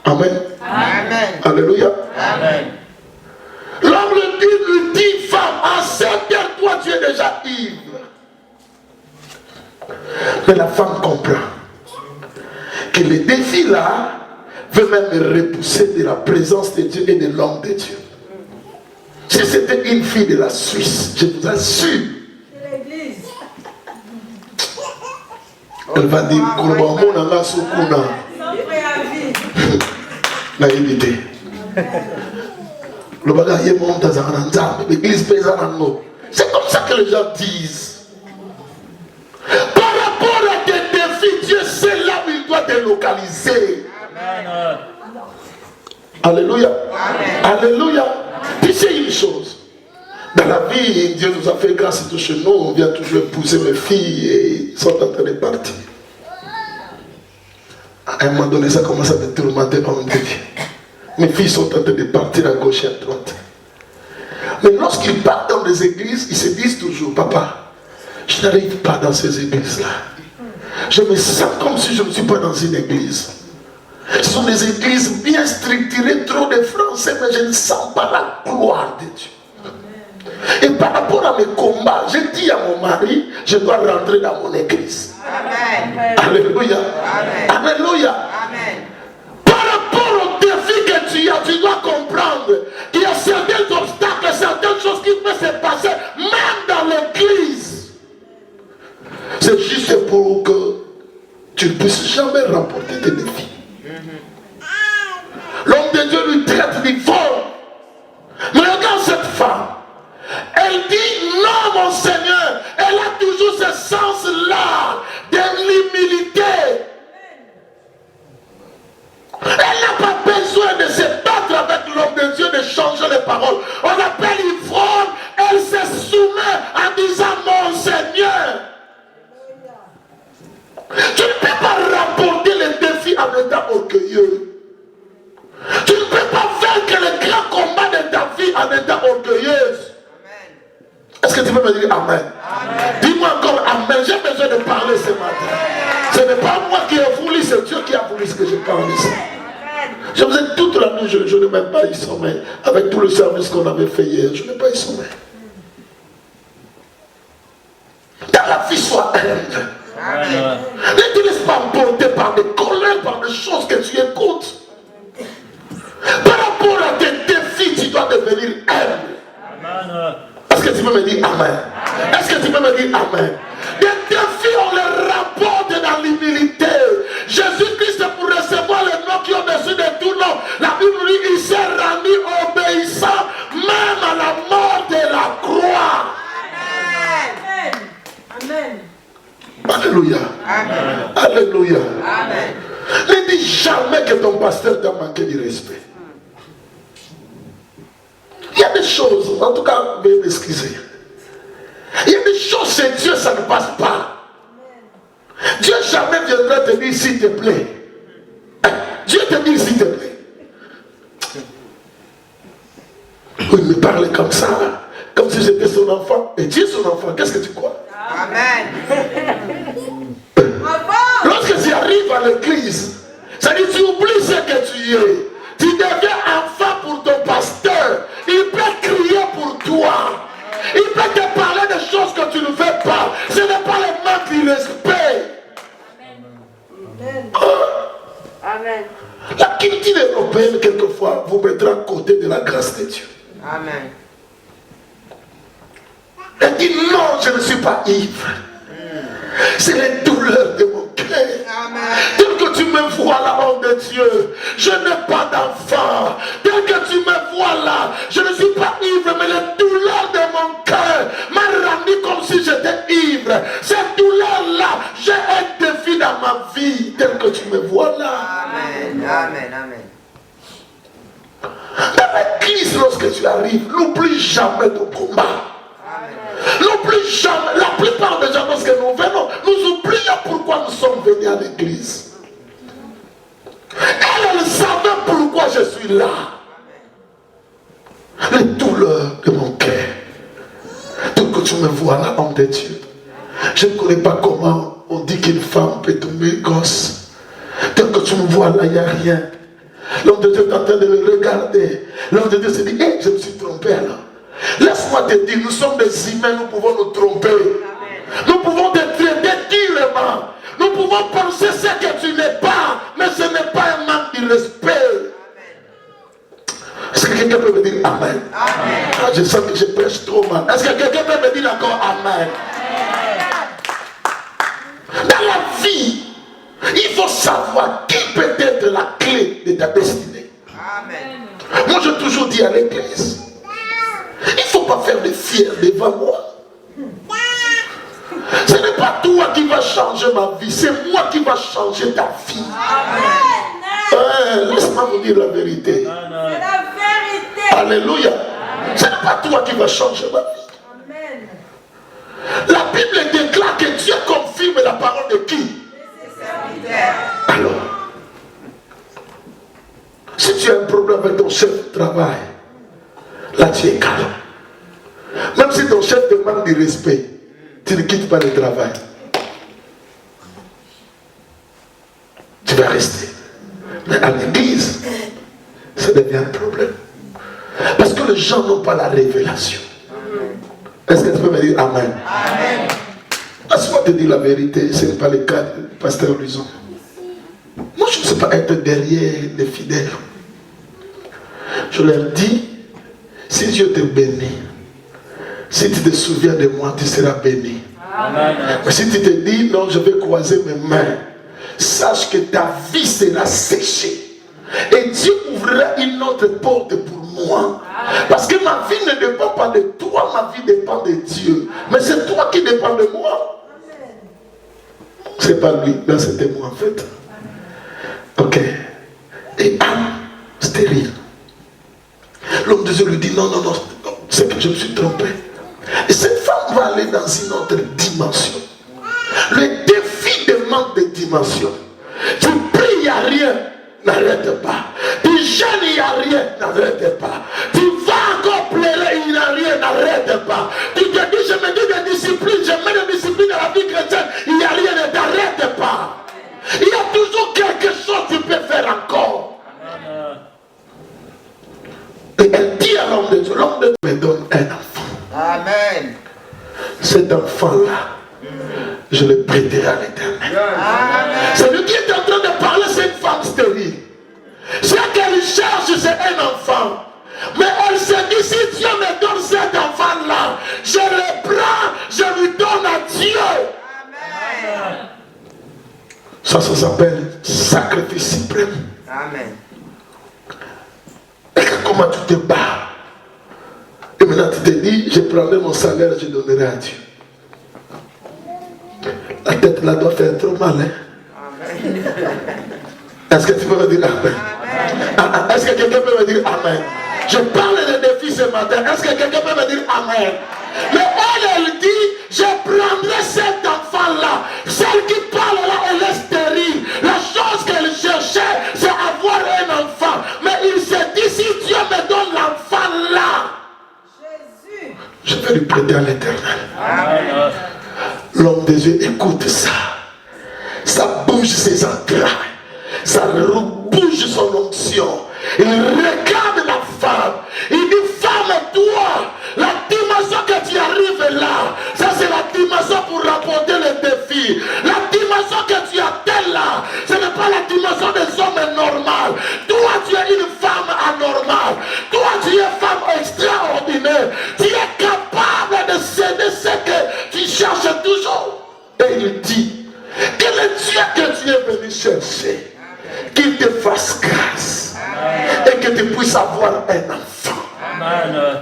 Amen. Amen. Alléluia. Amen. L'homme lui dit, femme, en 7 heures, toi tu es déjà ivre. Mais la femme comprend que le défi là veut même me repousser de la présence de Dieu et de l'homme de Dieu. Si c'était une fille de la Suisse, je vous assure, elle va dire, naïveté. Le bagage monte dans l'église paysanne. C'est comme ça que les gens disent. Par rapport à tes défis, Dieu sait là où il doit te localiser. Amen. Alléluia. Amen. Alléluia. Puis c'est une chose. Dans la vie, Dieu nous a fait grâce et tout chez nous. On vient toujours épouser mes filles et ils sont en train de partir. À un moment donné, ça commence à me tourmenter homme de Dieu. Mes filles sont en train de partir à gauche et à droite. Mais lorsqu'ils partent dans les églises, ils se disent toujours, papa, je n'arrive pas dans ces églises-là. Je me sens comme si je ne suis pas dans une église. Ce sont des églises bien structurées, trop de français, mais je ne sens pas la gloire de Dieu. Et par rapport à mes combats, je dis à mon mari, je dois rentrer dans mon église. Amen. Alléluia. Amen. Alléluia. Amen. Par rapport au défi que tu as, tu dois comprendre qu'il y a certains obstacles, certaines choses qui peuvent se passer, même dans l'église. C'est juste pour que tu ne puisses jamais remporter tes défis. parole. On appelle ivrogne, elle se soumet en disant mon Seigneur. Tu ne peux pas remporter les défis en étant orgueilleux. Tu ne peux pas vaincre le grand combat de ta vie en étant orgueilleuse. Est-ce que tu peux me dire Amen? Dis-moi encore Amen. J'ai besoin de parler ce matin. Ce n'est pas moi qui ai voulu, c'est Dieu qui a voulu ce que je parle ici. Je faisais toute la nuit, je n'ai même pas eu sommeil. Avec tout le service qu'on avait fait hier, je n'ai pas eu sommeil. Dans la vie, sois humble. Ne te laisse pas emporter par des colères, par des choses que tu écoutes. Par rapport à tes défis, tu dois devenir humble. Amen. Est-ce que tu peux me dire Amen? Est-ce que tu peux me dire Amen? Les défis, on les rapporte dans l'humilité. Jésus-Christ, pour recevoir le nom qui est au-dessus de tout nom, la Bible dit il s'est rendu obéissant même à la mort de la croix. Amen. Amen. Alléluia. Amen. Alléluia. Amen. Ne dis jamais que ton pasteur t'a manqué de respect. Il y a des choses, en tout cas, veuillez m'excuser. Il y a des choses chez Dieu, ça ne passe pas. Dieu jamais viendra te dire s'il te plaît. Dieu te dit s'il te plaît. Il me parlait comme ça, comme si j'étais son enfant. Et Dieu est son enfant, qu'est-ce que tu crois? Amen. Lorsque tu arrives à l'église, ça dit tu oublies ce que tu es. Tu deviens enfant pour ton pasteur. Il peut crier pour toi. Il peut te parler de choses que tu ne fais pas. Ce n'est pas le manque de respect. Amen. Amen. La culture européenne, quelquefois, vous mettra à côté de la grâce de Dieu. Amen. Elle dit non, je ne suis pas ivre. C'est les douleurs de mon cœur. Tel que tu me vois là, homme de Dieu, je n'ai pas d'enfant. Tel que tu me vois là, je ne suis pas ivre, mais les douleurs de mon cœur m'ont rendu comme si j'étais ivre. Ces douleurs-là, j'ai un défi dans ma vie, tel que tu me vois là. Amen. Amen. Amen. Dans l'église, lorsque tu arrives, n'oublie jamais ton combat. N'oublie jamais, la plupart des gens, lorsque nous venons, nous oublions pourquoi nous sommes venus à l'église. Elle savait pourquoi je suis là. Les douleurs de mon cœur. Donc que tu me vois là, homme de Dieu. Je ne connais pas comment on dit qu'une femme peut tomber gosse. Tel que tu me vois là, il n'y a rien. L'homme de Dieu est en train de le regarder. L'homme de Dieu se dit, je me suis trompé alors. Laisse-moi te dire, nous sommes des humains, nous pouvons nous tromper. Amen. Nous pouvons te traiter durement. Nous pouvons penser ce que tu n'es pas, mais ce n'est pas un manque de respect. Est-ce que quelqu'un peut me dire Amen? Amen. Ah, je sens que je prêche trop mal. Est-ce que quelqu'un peut me dire encore Amen? Amen. Dans la vie, il faut savoir qui peut être la clé de ta destinée. Amen. Moi, j'ai toujours dit à l'église, il ne faut pas faire des fiers devant moi. Ce n'est pas toi qui vas changer ma vie, c'est moi qui va changer ta vie. Laisse-moi vous dire la vérité. C'est la vérité. Alléluia. Ce n'est pas toi qui va changer ma vie. Amen. La Bible déclare que Dieu confirme la parole de qui? Alors, si tu as un problème avec ton chef de travail, là tu es calme. Même si ton chef te manque de respect, tu ne quittes pas le travail. Tu vas rester. Mais à l'église, ça devient un problème. Parce que les gens n'ont pas la révélation. Est-ce que tu peux me dire Amen? Amen. Laisse-moi te dire la vérité, ce n'est pas le cas du pasteur Luison. Moi, je ne sais pas être derrière les fidèles. Je leur dis, si Dieu te bénit, si tu te souviens de moi, tu seras béni. Amen. Mais si tu te dis, non, je vais croiser mes mains, sache que ta vie sera séchée. Et Dieu ouvrira une autre porte pour moi. Parce que ma vie ne dépend pas de toi, ma vie dépend de Dieu. Mais c'est toi qui dépends de moi. C'est pas lui, là c'était moi en fait. Ok. Et âme stérile. L'homme de Dieu lui dit, non, non, non, c'est que je me suis trompé. Et cette femme va aller dans une autre dimension. Le défi demande des dimensions. Tu pries, il n'y a rien, n'arrête pas. Tu jeûnes, il n'y a rien, n'arrête pas. Tu vas encore pleurer, il n'y a rien, n'arrête pas. Tu te dis, je me dis de discipline, je mets de discipline dans la vie chrétienne, il n'y a rien, n'arrête pas. Il y a toujours quelque chose que tu peux faire encore. Et elle dit à l'homme de Dieu, me donne un enfant. Amen. Cet enfant-là, je le prêterai à l'Éternel. C'est lui qui est en train de parler, c'est une femme stérile. Ce qu'elle cherche, c'est un enfant. Mais elle se dit, si Dieu me donne cet enfant-là, je le prends, je lui donne à Dieu. Amen. Ça s'appelle sacrifice suprême. Amen. Et comment tu te bats? Et maintenant tu te dis, je prendrai mon salaire, je donnerai à Dieu. La tête là doit faire trop mal. Hein? Est-ce que tu peux me dire Amen? Est-ce que quelqu'un peut me dire Amen? Je parle de défi ce matin. Est-ce que quelqu'un peut me dire Amen? Mais elle dit, je prendrai cet enfant-là. Celle qui parle là, elle est stérile. La chose qu'elle cherchait, c'est avoir un enfant. Mais il se dit, si Dieu me donne l'enfant là, Jésus, je vais lui prêter à l'Éternel. L'homme de Dieu écoute ça. Ça bouge ses entrailles. Ça bouge son onction. Il regarde la femme. Il dit, femme, toi, la dimension que tu arrives là, ça c'est la dimension pour remporter le défi. La dimension que tu atteins là, ce n'est pas la dimension des hommes normaux. Toi, tu es une femme anormale. Toi, tu es une femme extraordinaire. Tu es capable de céder ce que tu cherches toujours. Et il dit, que le Dieu que tu es venu chercher, qu'il te fasse grâce. Et que tu puisses avoir un enfant. Amen.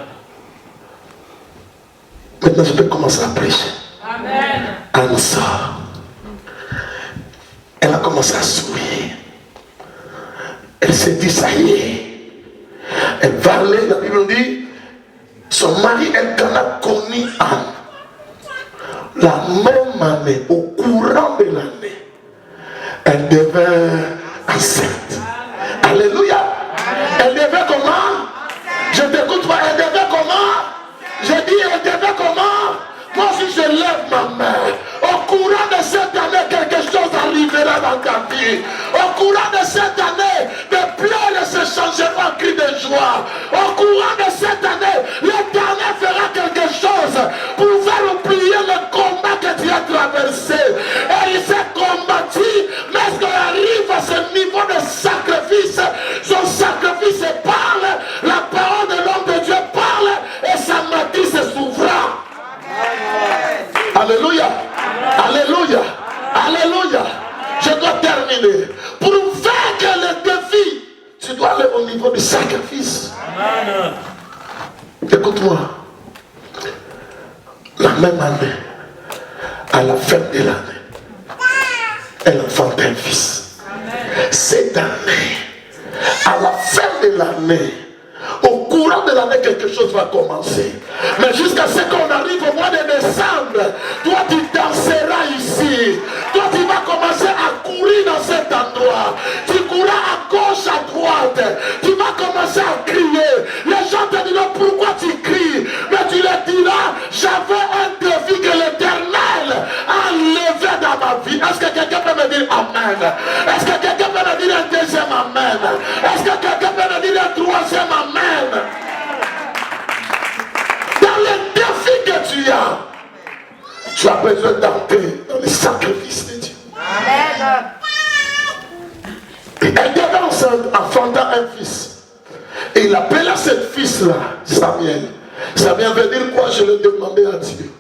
Maintenant, je peux commencer à prêcher. Amen. Anne sort. Elle a commencé à sourire. Elle s'est dit, ça y est. Elle va aller, la Bible dit, son mari, elle a connu Anne. La même année, au courant de l'année, elle devint enceinte. Alléluia. Elle devait comment? Je t'écoute pas. Elle devait comment? Je dis, elle devait comment? Moi si je lève ma main, au courant de cette année, quelque chose arrivera dans ta vie. Au courant de cette année, tes pleurs se changeront en cris de joie. Au courant de cette année, l'Éternel fera quelque chose pour faire oublier le combat que tu as traversé. Et il s'est combattu, mais ce qu'il arrive à ce niveau de sacrifice, son sacrifice parle, la parole de l'homme de Dieu parle, et sa matrice s'ouvra. Alléluia. Alléluia. Alléluia. Je dois terminer. Pour vaincre le défi, tu dois aller au niveau du sacrifice. Amen. Écoute-moi. La même année, à la fin de l'année, elle enfante un fils. Cette année, à la fin de l'année, au courant de l'année, quelque chose va commencer. Mais jusqu'à ce qu'on arrive au mois de décembre, toi tu danseras ici. Toi tu vas commencer à courir dans cet endroit. Tu courras à gauche, à droite. Tu vas commencer à crier. Les gens te diront pourquoi tu cries. Mais tu leur diras, j'avais un défi que l'Éternel a levé dans ma vie. Est-ce que quelqu'un peut me dire Amen? Est-ce que quelqu'un peut me dire un deuxième Amen? Est-ce que quelqu'un peut me dire un troisième Amen? Dans le défi que tu as besoin d'entrer dans le sacrifice de Dieu. Amen. Elle devait enceinte, enfantant un fils. Et il appela ce fils-là Samuel. Samuel veut dire quoi? Je le demandais à Dieu.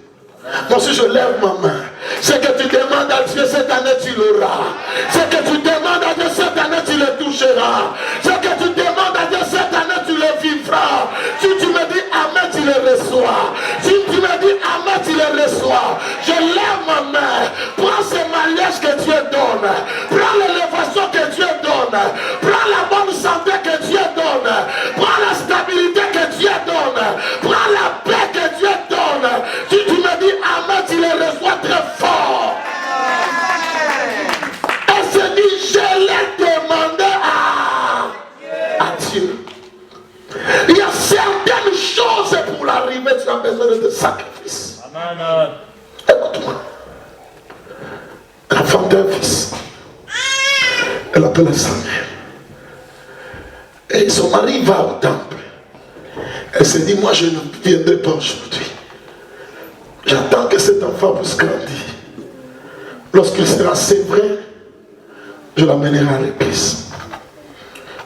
Moi si je lève ma main, ce que tu demandes à Dieu cette année tu l'auras. Ce que tu demandes à Dieu cette année tu le toucheras. Ce que tu demandes à Dieu cette année tu le vivras. Si tu me dis Amen tu le reçois. Si tu me dis Amen tu le reçois. Je lève ma main. Prends ce mariage que Dieu donne. Prends l'élévation que Dieu donne. Prends la bonne santé que Dieu donne. Prends la stabilité besoin de sacrifice. Amen. Écoute-moi. Elle a enfanté un fils. Elle appelle Samuel. Et son mari va au temple. Elle s'est dit, moi je ne viendrai pas aujourd'hui. J'attends que cet enfant puisse grandir. Lorsqu'il sera sévré, je l'amènerai à l'église.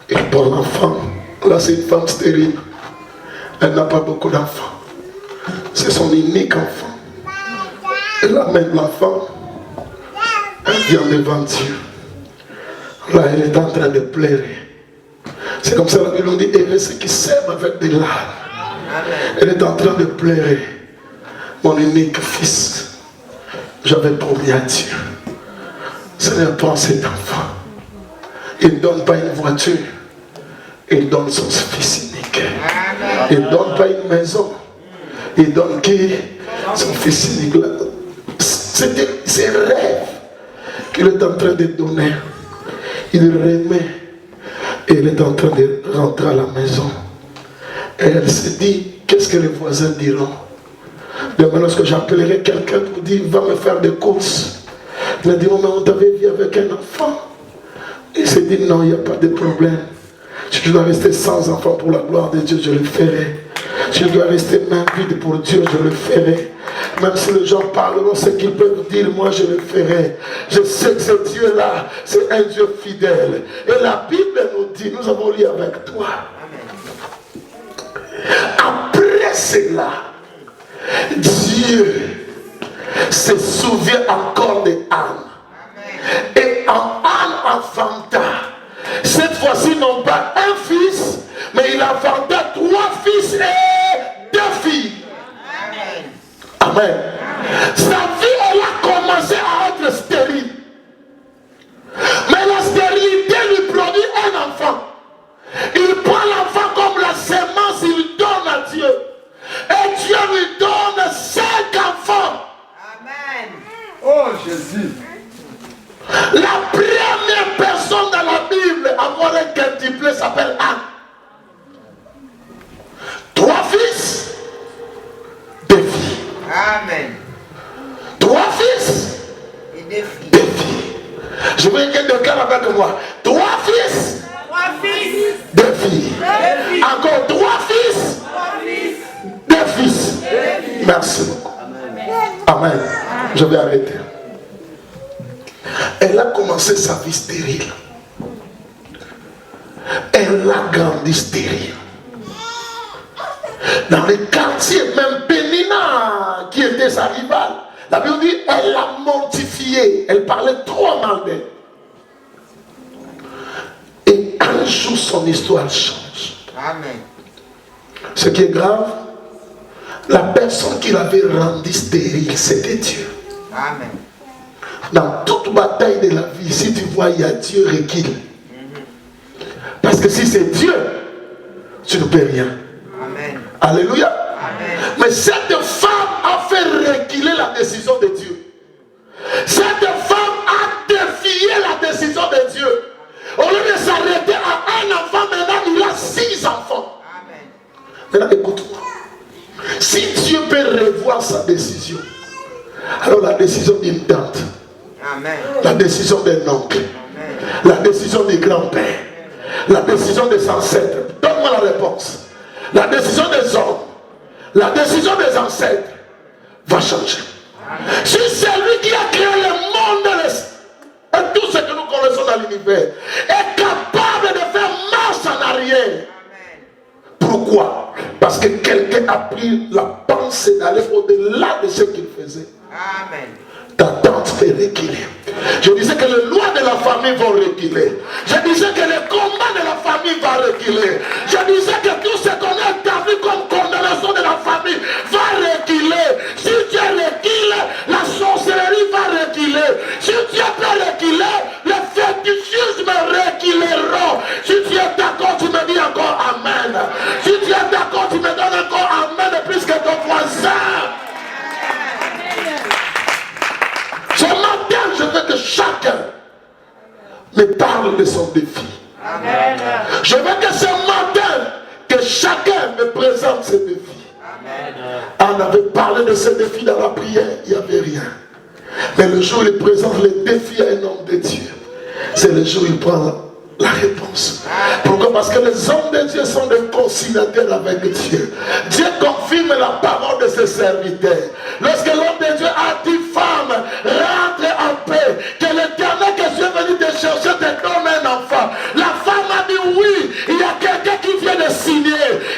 Et pour l'enfant, là c'est une femme stérile. Elle n'a pas beaucoup d'enfants. C'est son unique enfant. Elle amène l'enfant. Elle vient devant Dieu. Là, elle est en train de pleurer. C'est comme ça que l'on dit, et ceux qui s'aiment avec des larmes. Elle est en train de pleurer. Mon unique fils, j'avais promis à Dieu. Ce n'est pas cet enfant. Il ne donne pas une voiture. Il donne son fils unique. Il ne donne pas une maison. Il donne qui? Son fils unique. C'était ses rêves qu'il est en train de donner. Il remet. Et il est en train de rentrer à la maison. Et elle se dit, qu'est-ce que les voisins diront? Demain, lorsque j'appellerai quelqu'un pour dire, va me faire des courses. Il me dit, oh, mais on t'avait vu avec un enfant. Il se dit, non, il n'y a pas de problème. Si je dois rester sans enfant pour la gloire de Dieu, je le ferai. Si je dois rester main vide pour Dieu, je le ferai. Même si les gens parleront ce qu'ils peuvent dire, moi je le ferai. Je sais que ce Dieu-là, c'est un Dieu fidèle. Et la Bible nous dit, nous avons lu avec toi. Après cela, Dieu se souvient encore de Anne. Et en Anne enfanta. Cette fois-ci, non pas un fils, mais il enfanta 3 fils et 2 filles. Amen. Sa vie, elle a commencé à être stérile. Mais la stérilité lui produit un enfant. Il prend l'enfant comme la sémence, il donne à Dieu. Et Dieu lui donne 5 enfants. Amen. Oh Jésus. La première personne dans la Bible à avoir un quintuplé s'appelle Anne. 3 fils, 2 filles. Amen. 3 fils Et 2 filles. 2 filles. Je veux que quelqu'un avec moi. 3 fils, 3 fils. 2 filles. Encore 3 fils, 2 fils. Merci beaucoup. Amen. Je vais arrêter. Elle a commencé sa vie stérile. Elle a grandi stérile. Dans les quartiers, même Pénina, qui était sa rivale, la Bible dit, elle l'a mortifiée. Elle parlait trop mal d'elle. Et un jour, son histoire change. Amen. Ce qui est grave, la personne qui l'avait rendue stérile, c'était Dieu. Amen. Dans toute bataille de la vie, si tu vois, il y a Dieu, recule. Parce que si c'est Dieu, tu ne peux rien. Amen. Alléluia. Amen. Mais cette femme a fait reculer la décision de Dieu. Cette femme a défié la décision de Dieu. Au lieu de s'arrêter à un enfant, maintenant il a 6 enfants. Amen. Maintenant écoute-moi. Si Dieu peut revoir sa décision, alors la décision d'une tante, Amen. la décision d'un oncle, Amen. la décision des grands-pères, la décision des ancêtres, donne-moi la réponse. La décision des hommes, la décision des ancêtres va changer. Si c'est lui qui a créé le monde et tout ce que nous connaissons dans l'univers est capable de faire marche en arrière. Pourquoi? Parce que quelqu'un a pris la pensée d'aller au-delà de ce qu'il faisait. Amen. Ta tante fait reculer. Je disais que les lois de la famille vont reculer. Je disais que les combats de la famille vont reculer. Je disais que tout ce qu'on a établi comme condamnation de la famille va reculer. Si Dieu recule, la sorcellerie va reculer. Si Dieu peut reculer, le fétichisme reculeront. Si tu es d'accord, tu me dis encore Amen. Si tu es d'accord, tu me donnes encore Amen plus que ton voisin. Ce matin, je veux que chacun me parle de son défi. Amen. Je veux que ce matin, que chacun me présente ses défis. Amen. Anne avait parlé de ce défi dans la prière, il n'y avait rien. Mais le jour où il présente le défi à un homme de Dieu, c'est le jour où il prend la réponse. Pourquoi? Parce que les hommes de Dieu sont des conciliateurs avec Dieu. Dieu confirme la parole de ses serviteurs. Lorsque l'homme de Dieu a dit, femme, rentre en paix, que l'Éternel que Dieu est venu te chercher te donne un enfant. La femme a dit oui, il y a quelqu'un qui vient de signer,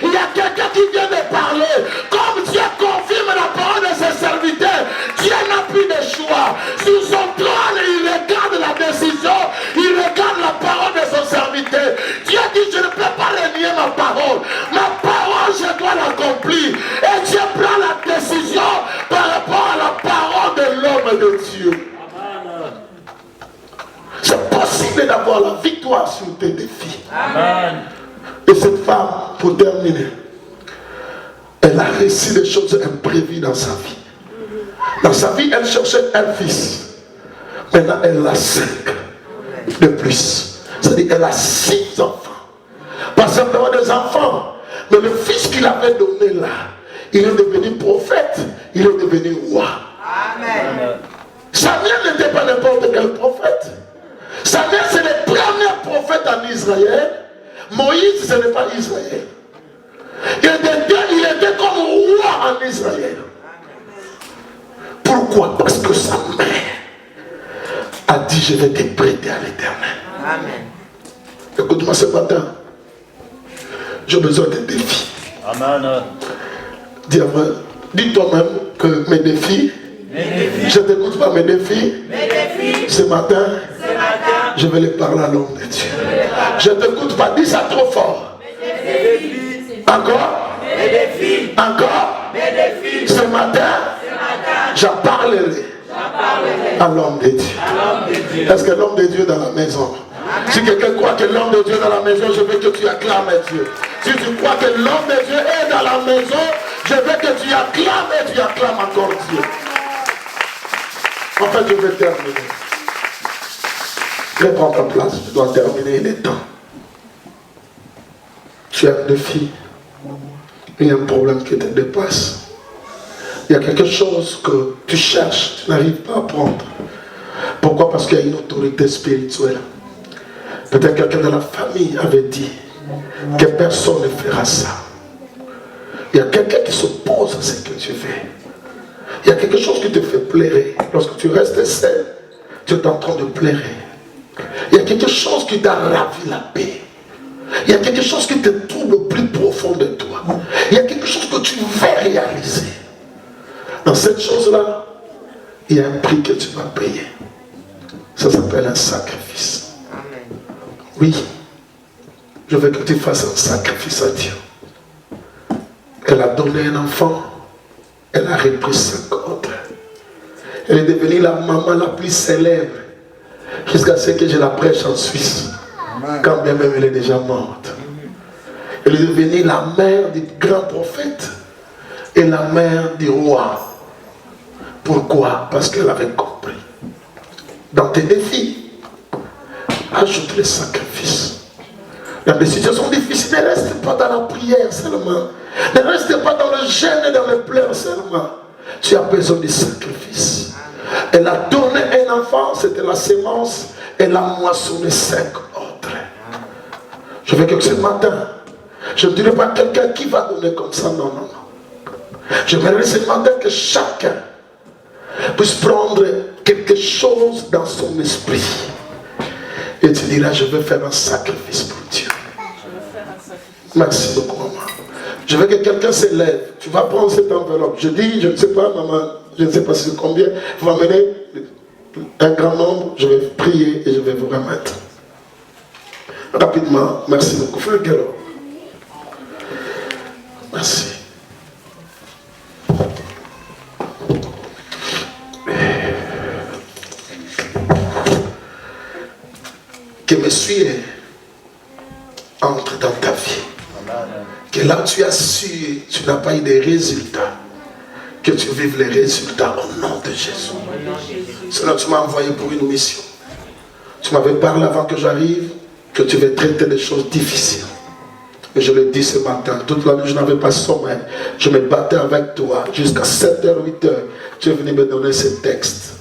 il y a quelqu'un qui vient de parler. Comme Dieu confirme la parole de ses serviteurs, Dieu n'a plus de choix. Sur son trône, il regarde la décision, il regarde la parole de son serviteur. Dieu dit, je ne peux pas renier ma parole. Ma parole, je dois l'accomplir. Et Dieu prend la décision par rapport à la parole de l'homme de Dieu. C'est possible d'avoir la victoire sur tes défis. Amen. Et cette femme, pour terminer, elle a réussi des choses imprévues dans sa vie. Dans sa vie, elle cherchait un fils. Maintenant, elle a 5 de plus. C'est-à-dire qu'elle a 6 enfants. Pas simplement des enfants, mais le fils qu'il avait donné là, il est devenu prophète, il est devenu roi. Amen. Samuel n'était pas n'importe quel prophète. Samuel, c'est le premier prophète en Israël. Moïse, ce n'est pas Israël. Il était comme roi en Israël. Pourquoi? Parce que sa mère a dit, je vais te prêter à l'Éternel. Amen. Écoute-moi ce matin. J'ai besoin de défis. Amen. Dis toi-même que mes défis, je n'écoute pas mes défis. Ce matin, je vais les parler à l'homme de Dieu. Je ne t'écoute pas, dis ça trop fort. Encore? Encore? Ce matin, j'en parlerai à l'homme de Dieu. Est-ce que l'homme de Dieu est dans la maison? Si quelqu'un croit que l'homme de Dieu est dans la maison, je veux que tu acclames Dieu. Si tu crois que l'homme de Dieu est dans la maison, je veux que tu acclames et tu acclames encore Dieu. En fait, je vais terminer. Reprends ta place, tu dois terminer, il est temps. Tu as un défi. Il y a un problème qui te dépasse. Il y a quelque chose que tu cherches, tu n'arrives pas à prendre. Pourquoi? Parce qu'il y a une autorité spirituelle. Peut-être quelqu'un de la famille avait dit que personne ne fera ça. Il y a quelqu'un qui s'oppose à ce que tu fais. Il y a quelque chose qui te fait pleurer. Lorsque tu restes seul, tu es en train de pleurer. Il y a quelque chose qui t'a ravi la paix. Il y a quelque chose qui te trouble au plus profond de toi. Il y a quelque chose que tu veux réaliser. Dans cette chose-là, il y a un prix que tu vas payer. Ça s'appelle un sacrifice. Amen. Oui, je veux que tu fasses un sacrifice à Dieu. Elle a donné un enfant, elle a repris 5 autres. Elle est devenue la maman la plus célèbre jusqu'à ce que je la prêche en Suisse. Quand bien même elle est déjà morte. Elle est devenue la mère du grand prophète et la mère du roi. Pourquoi? Parce qu'elle avait compris. Dans tes défis, ajoute les sacrifices. Dans des situations difficiles, ne reste pas dans la prière seulement. Ne reste pas dans le jeûne et dans les pleurs seulement. Tu as besoin de sacrifices. Elle a donné un enfant, c'était la sémence. Elle a moissonné 5 autres. Je veux que ce matin, je ne dirai pas quelqu'un qui va donner comme ça, non, non, non. Je veux ce matin que chacun puisse prendre quelque chose dans son esprit. Et tu diras, je veux faire un sacrifice pour Dieu. Merci beaucoup, maman. Je veux que quelqu'un se lève. Tu vas prendre cette enveloppe. Je dis, je ne sais pas, maman, je ne sais pas si c'est combien. Vous m'amenez un grand nombre, je vais prier et je vais vous remettre. Rapidement, merci beaucoup. Frère Guélo. Merci. Que monsieur entre dans ta vie. Que là où tu as su, tu n'as pas eu des résultats. Que tu vives les résultats au nom de Jésus. Sinon, tu m'as envoyé pour une mission. Tu m'avais parlé avant que j'arrive que tu vas traiter des choses difficiles. Et je le dis ce matin, toute la nuit je n'avais pas sommeil. Je me battais avec toi jusqu'à 7h, 8h. Tu es venu me donner ce texte.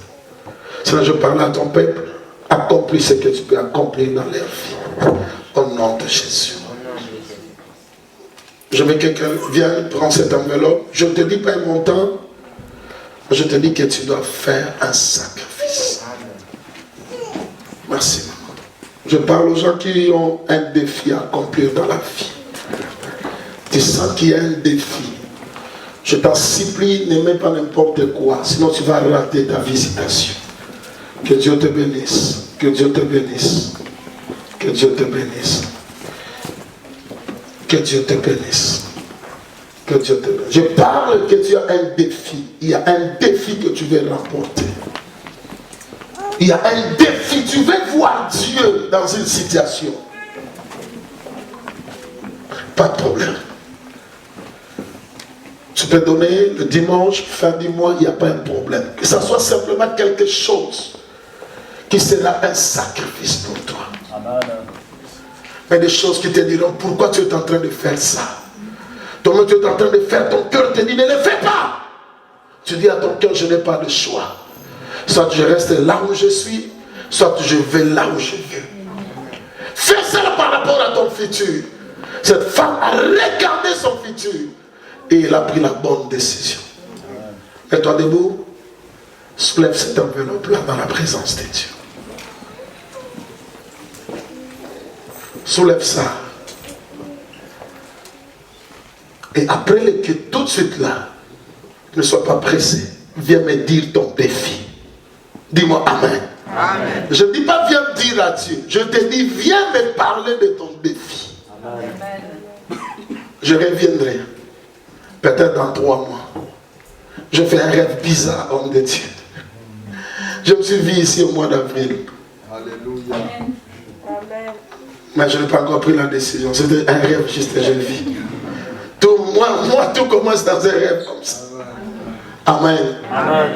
Sinon je parlais à ton peuple. Accomplis ce que tu peux accomplir dans leur vie. Au nom de Jésus. Je veux que quelqu'un vienne prendre cette enveloppe. Je ne te dis pas un montant. Je te dis que tu dois faire un sacrifice. Merci maman. Je parle aux gens qui ont un défi à accomplir dans la vie. Tu sens qu'il y a un défi. Je t'en supplie, n'aimez pas n'importe quoi, sinon tu vas rater ta visitation. Que Dieu te bénisse. Que Dieu te bénisse. Que Dieu te bénisse. Que Dieu te bénisse. Que Dieu te bénisse. Je parle que tu as un défi. Il y a un défi que tu veux remporter. Il y a un défi. Tu veux voir Dieu dans une situation. Pas de problème. Tu peux donner le dimanche, fin du mois, il n'y a pas un problème. Que ça soit simplement quelque chose qui sera un sacrifice pour toi. Amen. Mais des choses qui te diront pourquoi tu es en train de faire ça. Toi-même tu es en train de faire, ton cœur te dit ne le fais pas. Tu dis à ton cœur je n'ai pas de choix. Soit je reste là où je suis, soit je vais là où je veux. Fais ça par rapport à ton futur. Cette femme a regardé son futur et elle a pris la bonne décision. Mets-toi debout, soulève cette enveloppe-là dans la présence de Dieu. Soulève ça. Et après le culte, tout de suite là, ne sois pas pressé. Viens me dire ton défi. Dis-moi Amen. Amen. Je ne dis pas viens me dire à Dieu. Je te dis viens me parler de ton défi. Amen. Je reviendrai. Peut-être dans 3 mois. Je fais un rêve bizarre, homme de Dieu. Je me suis vu ici au mois d'avril. Alléluia. Amen. Mais je n'ai pas encore pris la décision. C'était un rêve juste que je vis. Moi, tout commence dans un rêve comme ça. Amen. Amen.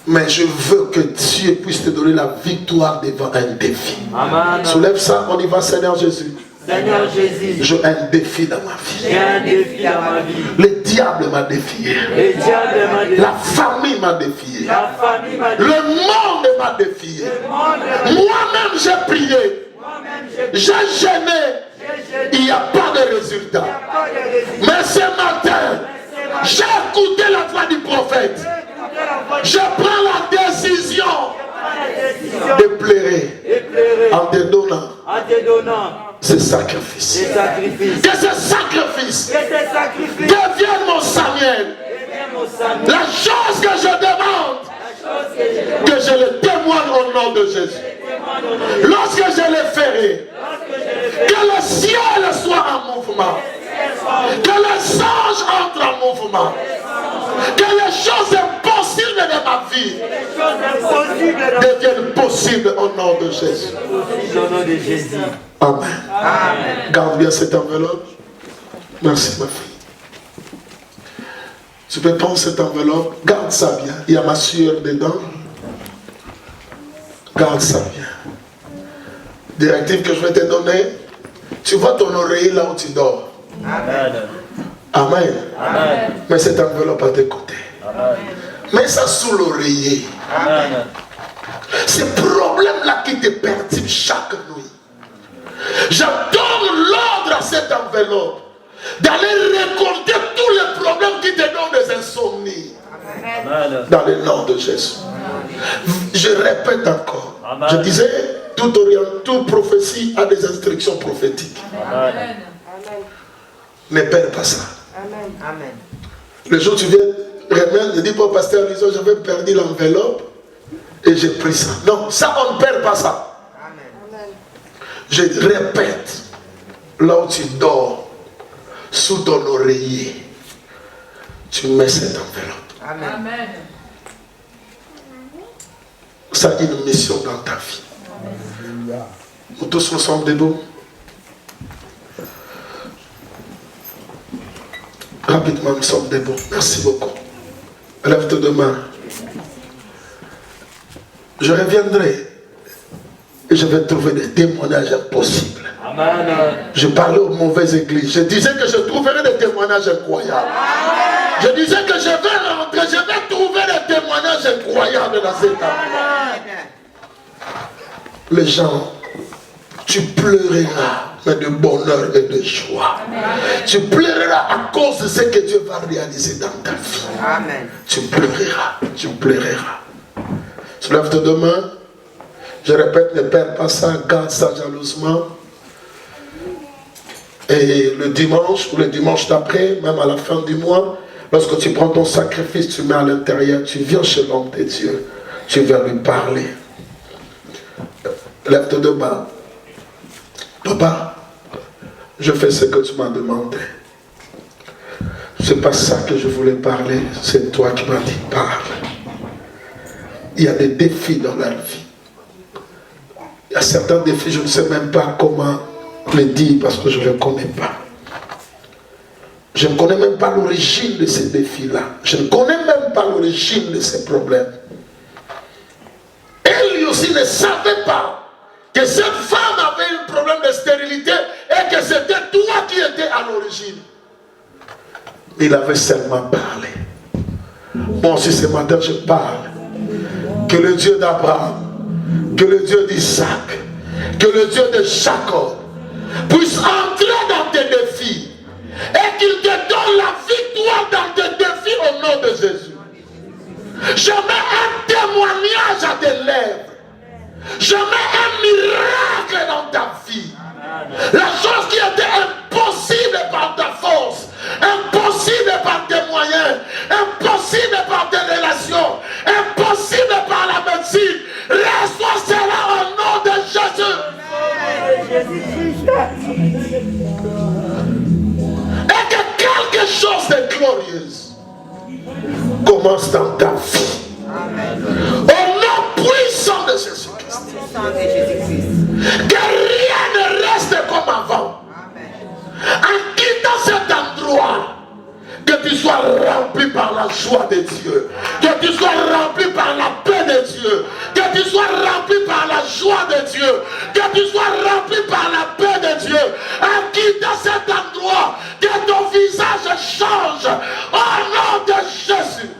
Mais je veux que Dieu puisse te donner la victoire devant un défi. Amen. Soulève ça, on y va, Seigneur Jésus. Seigneur Jésus, J'ai un défi dans ma vie. j'ai un défi dans ma vie. Le diable m'a défié. Le diable m'a défié. La famille m'a défié. La famille m'a défié. Le monde m'a défié. Le monde m'a défié. Moi-même j'ai prié. Moi-même, j'ai J'ai gêné. Il n'y a pas de résultat. pas de résistance. Mais ce matin, j'ai écouté la voix du prophète. Je prends la décision de pleurer Et pleurer en te donnant en te donnant ce sacrifice. des sacrifices. Que ce sacrifice Que ces sacrifices devienne mon Samuel. deviennent mon salut. La chose que je demande, La chose que je que je le témoigne au nom de Jésus. demande au nom de Lorsque je le ferai, lorsque je le fais, que le ciel soit en mouvement. Que les anges entrent en mouvement. Que les choses impossibles de ma vie les choses impossibles dans deviennent possibles au nom de Jésus. au nom de Jésus. Amen. Amen. Garde bien cette enveloppe. Merci ma fille. Tu peux prendre cette enveloppe. Garde ça bien. Il y a ma sueur dedans. Garde ça bien. Directive que je vais te donner. Tu vois ton oreiller là où tu dors. Amen. Amen. Amen. Mets cette enveloppe à tes côtés. Amen. Mets ça sous l'oreiller. Amen. Ces problèmes-là qui te perturbent chaque nuit. Je donne l'ordre à cette enveloppe d'aller récolter tous les problèmes qui te donnent des insomnies. Amen. Dans le nom de Jésus. Je répète encore. Amen. Je disais, toute prophétie a des instructions prophétiques. Amen. Amen. Ne perds pas ça. Amen. Amen. Le jour où tu viens remettre, ne dis pas au pasteur Lison, j'avais perdu l'enveloppe et j'ai pris ça. Non, ça on ne perd pas ça. Amen. Amen. Je répète, là où tu dors, sous ton oreiller, tu mets cette enveloppe. Amen. Amen. Ça a une mission dans ta vie. Nous tous nous sommes debout. Rapidement, nous sommes debout. Merci beaucoup. Lève-toi demain. Je reviendrai et je vais trouver des témoignages impossibles. Amen. Je parlais aux mauvaises églises. Je disais que je trouverais des témoignages incroyables. Je disais que je vais rentrer, je vais trouver des témoignages incroyables dans cette âme. Les gens, tu pleureras, mais de bonheur et de joie. Tu pleureras à cause de ce que Dieu va réaliser dans ta vie. Amen. Tu pleureras, tu pleureras. Tu lèves tes deux mains. Je répète, ne perds pas ça, garde ça jalousement. Et le dimanche ou le dimanche d'après, même à la fin du mois, lorsque tu prends ton sacrifice, tu mets à l'intérieur, tu viens chez l'homme de Dieu, tu viens lui parler. Lève tes deux mains. Papa, je fais ce que tu m'as demandé. C'est pas ça que je voulais parler, c'est toi qui m'as dit parle. Il y a des défis dans la vie. Il y a certains défis, je ne sais même pas comment les dire parce que je ne les connais pas. Je ne connais même pas l'origine de ces défis-là. Je ne connais même pas l'origine de ces problèmes. Et lui aussi ne savait pas que cette femme avait un problème de stérilité et que c'était toi qui étais à l'origine. Il avait seulement parlé. Moi aussi ce matin je parle. Que le Dieu d'Abraham, que le Dieu d'Isaac, que le Dieu de Jacob puisse entrer dans tes défis et qu'il te donne la victoire dans tes défis au nom de Jésus. Je mets un témoignage à tes lèvres. Je mets un miracle dans ta vie. La chose qui était impossible par ta force, impossible par tes moyens, impossible par tes relations, impossible par la médecine, reçois cela au nom de Jésus. Et que quelque chose de glorieux commence dans ta vie. Au nom puissant de Jésus-Christ. Que rien ne reste comme avant. En quittant cet endroit, que tu sois rempli par la joie de Dieu, que tu sois rempli par la paix de Dieu, que tu sois rempli par la joie de Dieu, que tu sois rempli par la paix de Dieu. En quittant cet endroit, que ton visage change au nom de Jésus.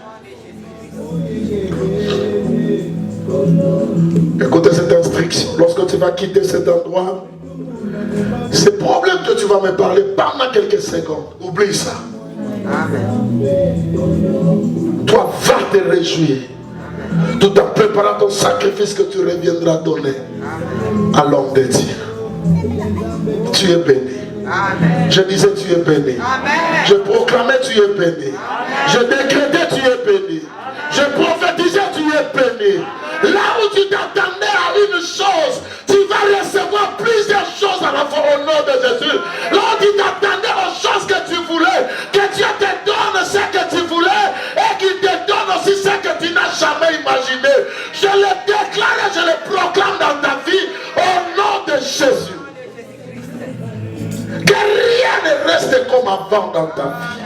Écoutez cette instruction. Lorsque tu vas quitter cet endroit, ces problèmes que tu vas me parler pendant quelques secondes, oublie ça. Amen. Toi, va te réjouir. Tout en préparant ton sacrifice que tu reviendras donner à l'homme de Dieu. Tu es béni. Amen. Je disais tu es béni. Amen. Je proclamais tu es béni. Je décrétais tu es béni. Je prophétisais tu es béni. Là où tu t'attendais à une chose, tu vas recevoir plusieurs choses à la fois au nom de Jésus. Là où tu t'attendais aux choses que tu voulais, que Dieu te donne ce que tu voulais et qu'il te donne aussi ce que tu n'as jamais imaginé. Je le déclare et je le proclame dans ta vie au nom de Jésus. Que rien ne reste comme avant dans ta vie.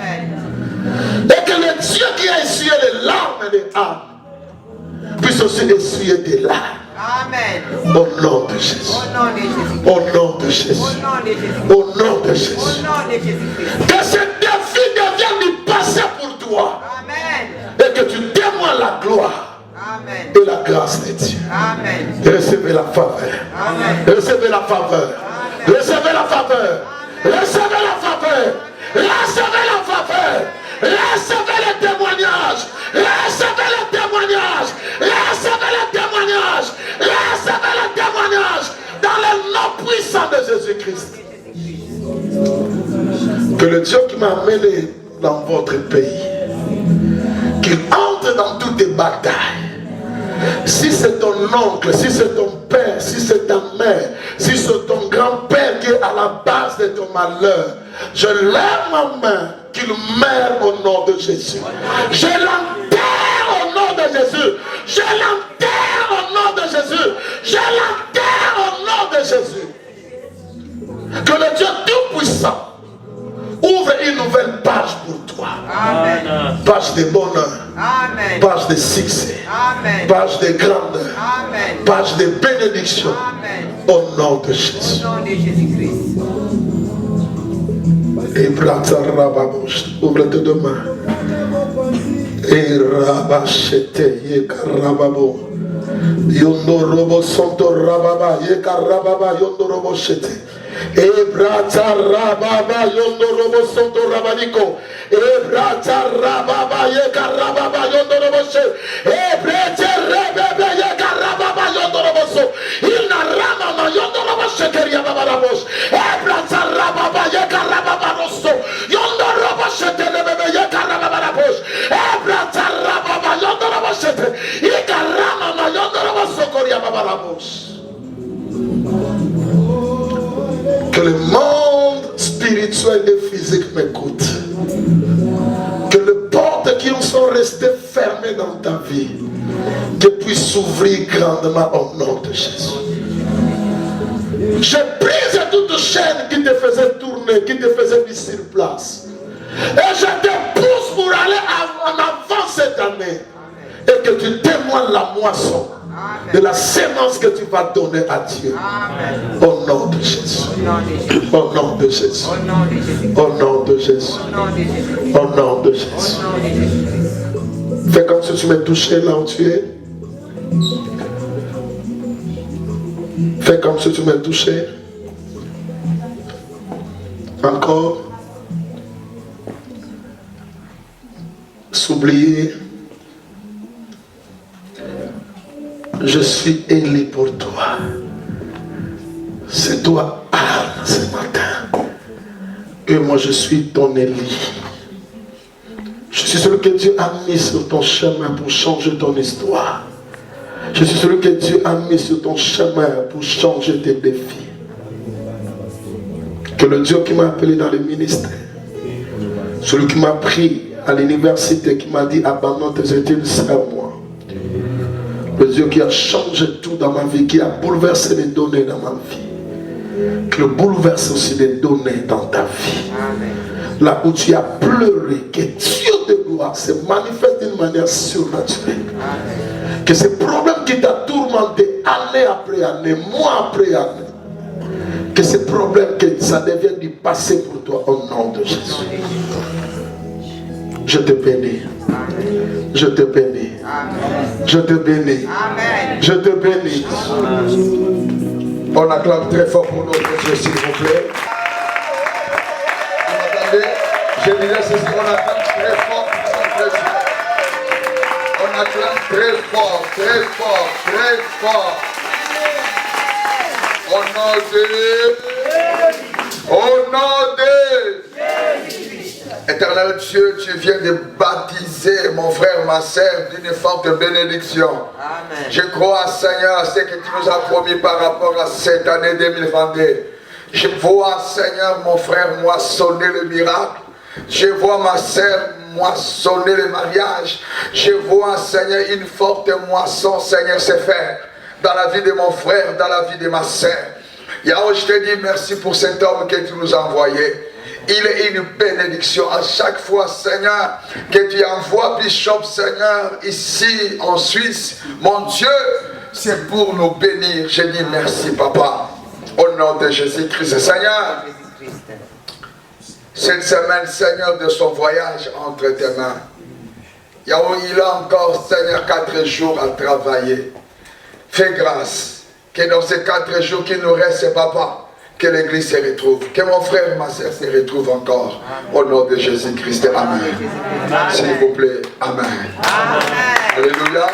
Et que le Dieu qui a essuyé les larmes des âmes puisse aussi essuyer tes larmes. Amen. Au nom de Jésus. Au nom de Jésus. Au nom de Jésus. Au nom de Jésus. Au nom de Jésus. Que ce défi devienne du passé pour toi. Amen. Et que tu témoignes la gloire. Amen. Et la grâce de Dieu. Amen. Recevez la faveur. Amen. Recevez la faveur. Recevez la faveur. Recevez la faveur. Recevez la faveur. Recevez le témoignage. Recevez le témoignage. Recevez le témoignage. Recevez le témoignage. Dans le nom puissant de Jésus-Christ. Que le Dieu qui m'a amené dans votre pays, qu'il entre dans toutes tes batailles. Si c'est ton oncle, si c'est ton père, si c'est ta mère, si c'est ton grand-père qui est à la base de ton malheur, je lève ma main qu'il meure au nom de Jésus. Je l'enterre au nom de Jésus. Je l'enterre au nom de Jésus. Je l'enterre au nom de Jésus. Que le Dieu Tout-Puissant ouvre une nouvelle page pour toi. Amen. Page de bonheur. Amen. Page de succès. Amen. Page de grandeur. Amen. Page de bénédiction. Amen. Au nom de Jésus. Au nom de Jésus-Christ. Et Bratarababouche, ouvre tes deux mains. Et Rabachete, Yekarababo. Yondorobo Santo Rababa, Yekarababa, Yondorobo Chete. Et Bratarababa, Yondorobo Santo Rabanico. Et Bratarababa, Yekarababa, Yondorobo Chete. Et Bratarababa, Yekarababa, Yondorobo Santo. Il n'a ramama, Yondorobo Chete, Yababarabos. Et Bratarababa, Yekarababa, Rosso. Yondorobo Chete, Yekarababa, et Bratarababa, Yondorobo Chete. Yekarababa, Yondorobo Sokoria, Babarabos. Que le monde spirituel et physique m'écoute. Que les portes qui sont restées fermées dans ta vie, que puissent s'ouvrir grandement au nom de Jésus. Je brise toute chaîne qui te faisait tourner, qui te faisait mis sur place. Et je te pousse pour aller en avant cette année. Et que tu témoignes la moisson de la sémence que tu vas donner à Dieu. Amen. Au nom de Jésus. Au nom de Jésus. Au nom de Jésus. Au nom de Jésus. Fais comme si tu m'es touché là où tu es. Fais comme si tu m'es touché. Encore. S'oublier. Je suis élu pour toi. C'est toi, Anne, ce matin. Et moi, je suis ton Élie. Je suis celui que Dieu a mis sur ton chemin pour changer ton histoire. Je suis celui que Dieu a mis sur ton chemin pour changer tes défis. Que le Dieu qui m'a appelé dans le ministère, celui qui m'a pris à l'université, qui m'a dit abandonne tes études, c'est à moi. Le Dieu qui a changé tout dans ma vie, qui a bouleversé les données dans ma vie, qui le bouleverse aussi les données dans ta vie. Amen. Là où tu as pleuré, que Dieu de gloire se manifeste d'une manière surnaturelle. Amen. Que ces problèmes qui t'ont tourmenté année après année, mois après année, que ces problèmes, que ça devienne du passé pour toi au nom de Jésus. Je te bénis. Amen. Je te bénis. Amen. Je te bénis. Amen. Je te bénis. Amen. On acclame très fort pour notre Dieu, s'il vous plaît. Vous m'entendez? Je disais ceci, on acclame très fort pour notre Dieu. On acclame très fort, très fort, très fort. Au nom de Éternel Dieu, tu viens de baptiser mon frère, ma sœur d'une forte bénédiction. Amen. Je crois, Seigneur, à ce que tu nous as promis par rapport à cette année 2022. Je vois, Seigneur, mon frère moissonner le miracle. Je vois ma sœur moissonner le mariage. Je vois, Seigneur, une forte moisson, Seigneur, se faire dans la vie de mon frère, dans la vie de ma sœur. Yahweh, je te dis merci pour cet homme que tu nous as envoyé. Il est une bénédiction à chaque fois, Seigneur, que tu envoies Bishop, Seigneur, ici en Suisse. Mon Dieu, c'est pour nous bénir. Je dis merci, Papa. Au nom de Jésus-Christ, Seigneur. Cette semaine, Seigneur, de son voyage entre tes mains. Yahweh, il a encore, Seigneur, 4 jours à travailler. Fais grâce que dans ces 4 jours qui nous restent, Papa, que l'église se retrouve, que mon frère et ma soeur se retrouvent encore. Au nom de Jésus-Christ. Amen. S'il vous plaît. Amen. Amen. Alléluia.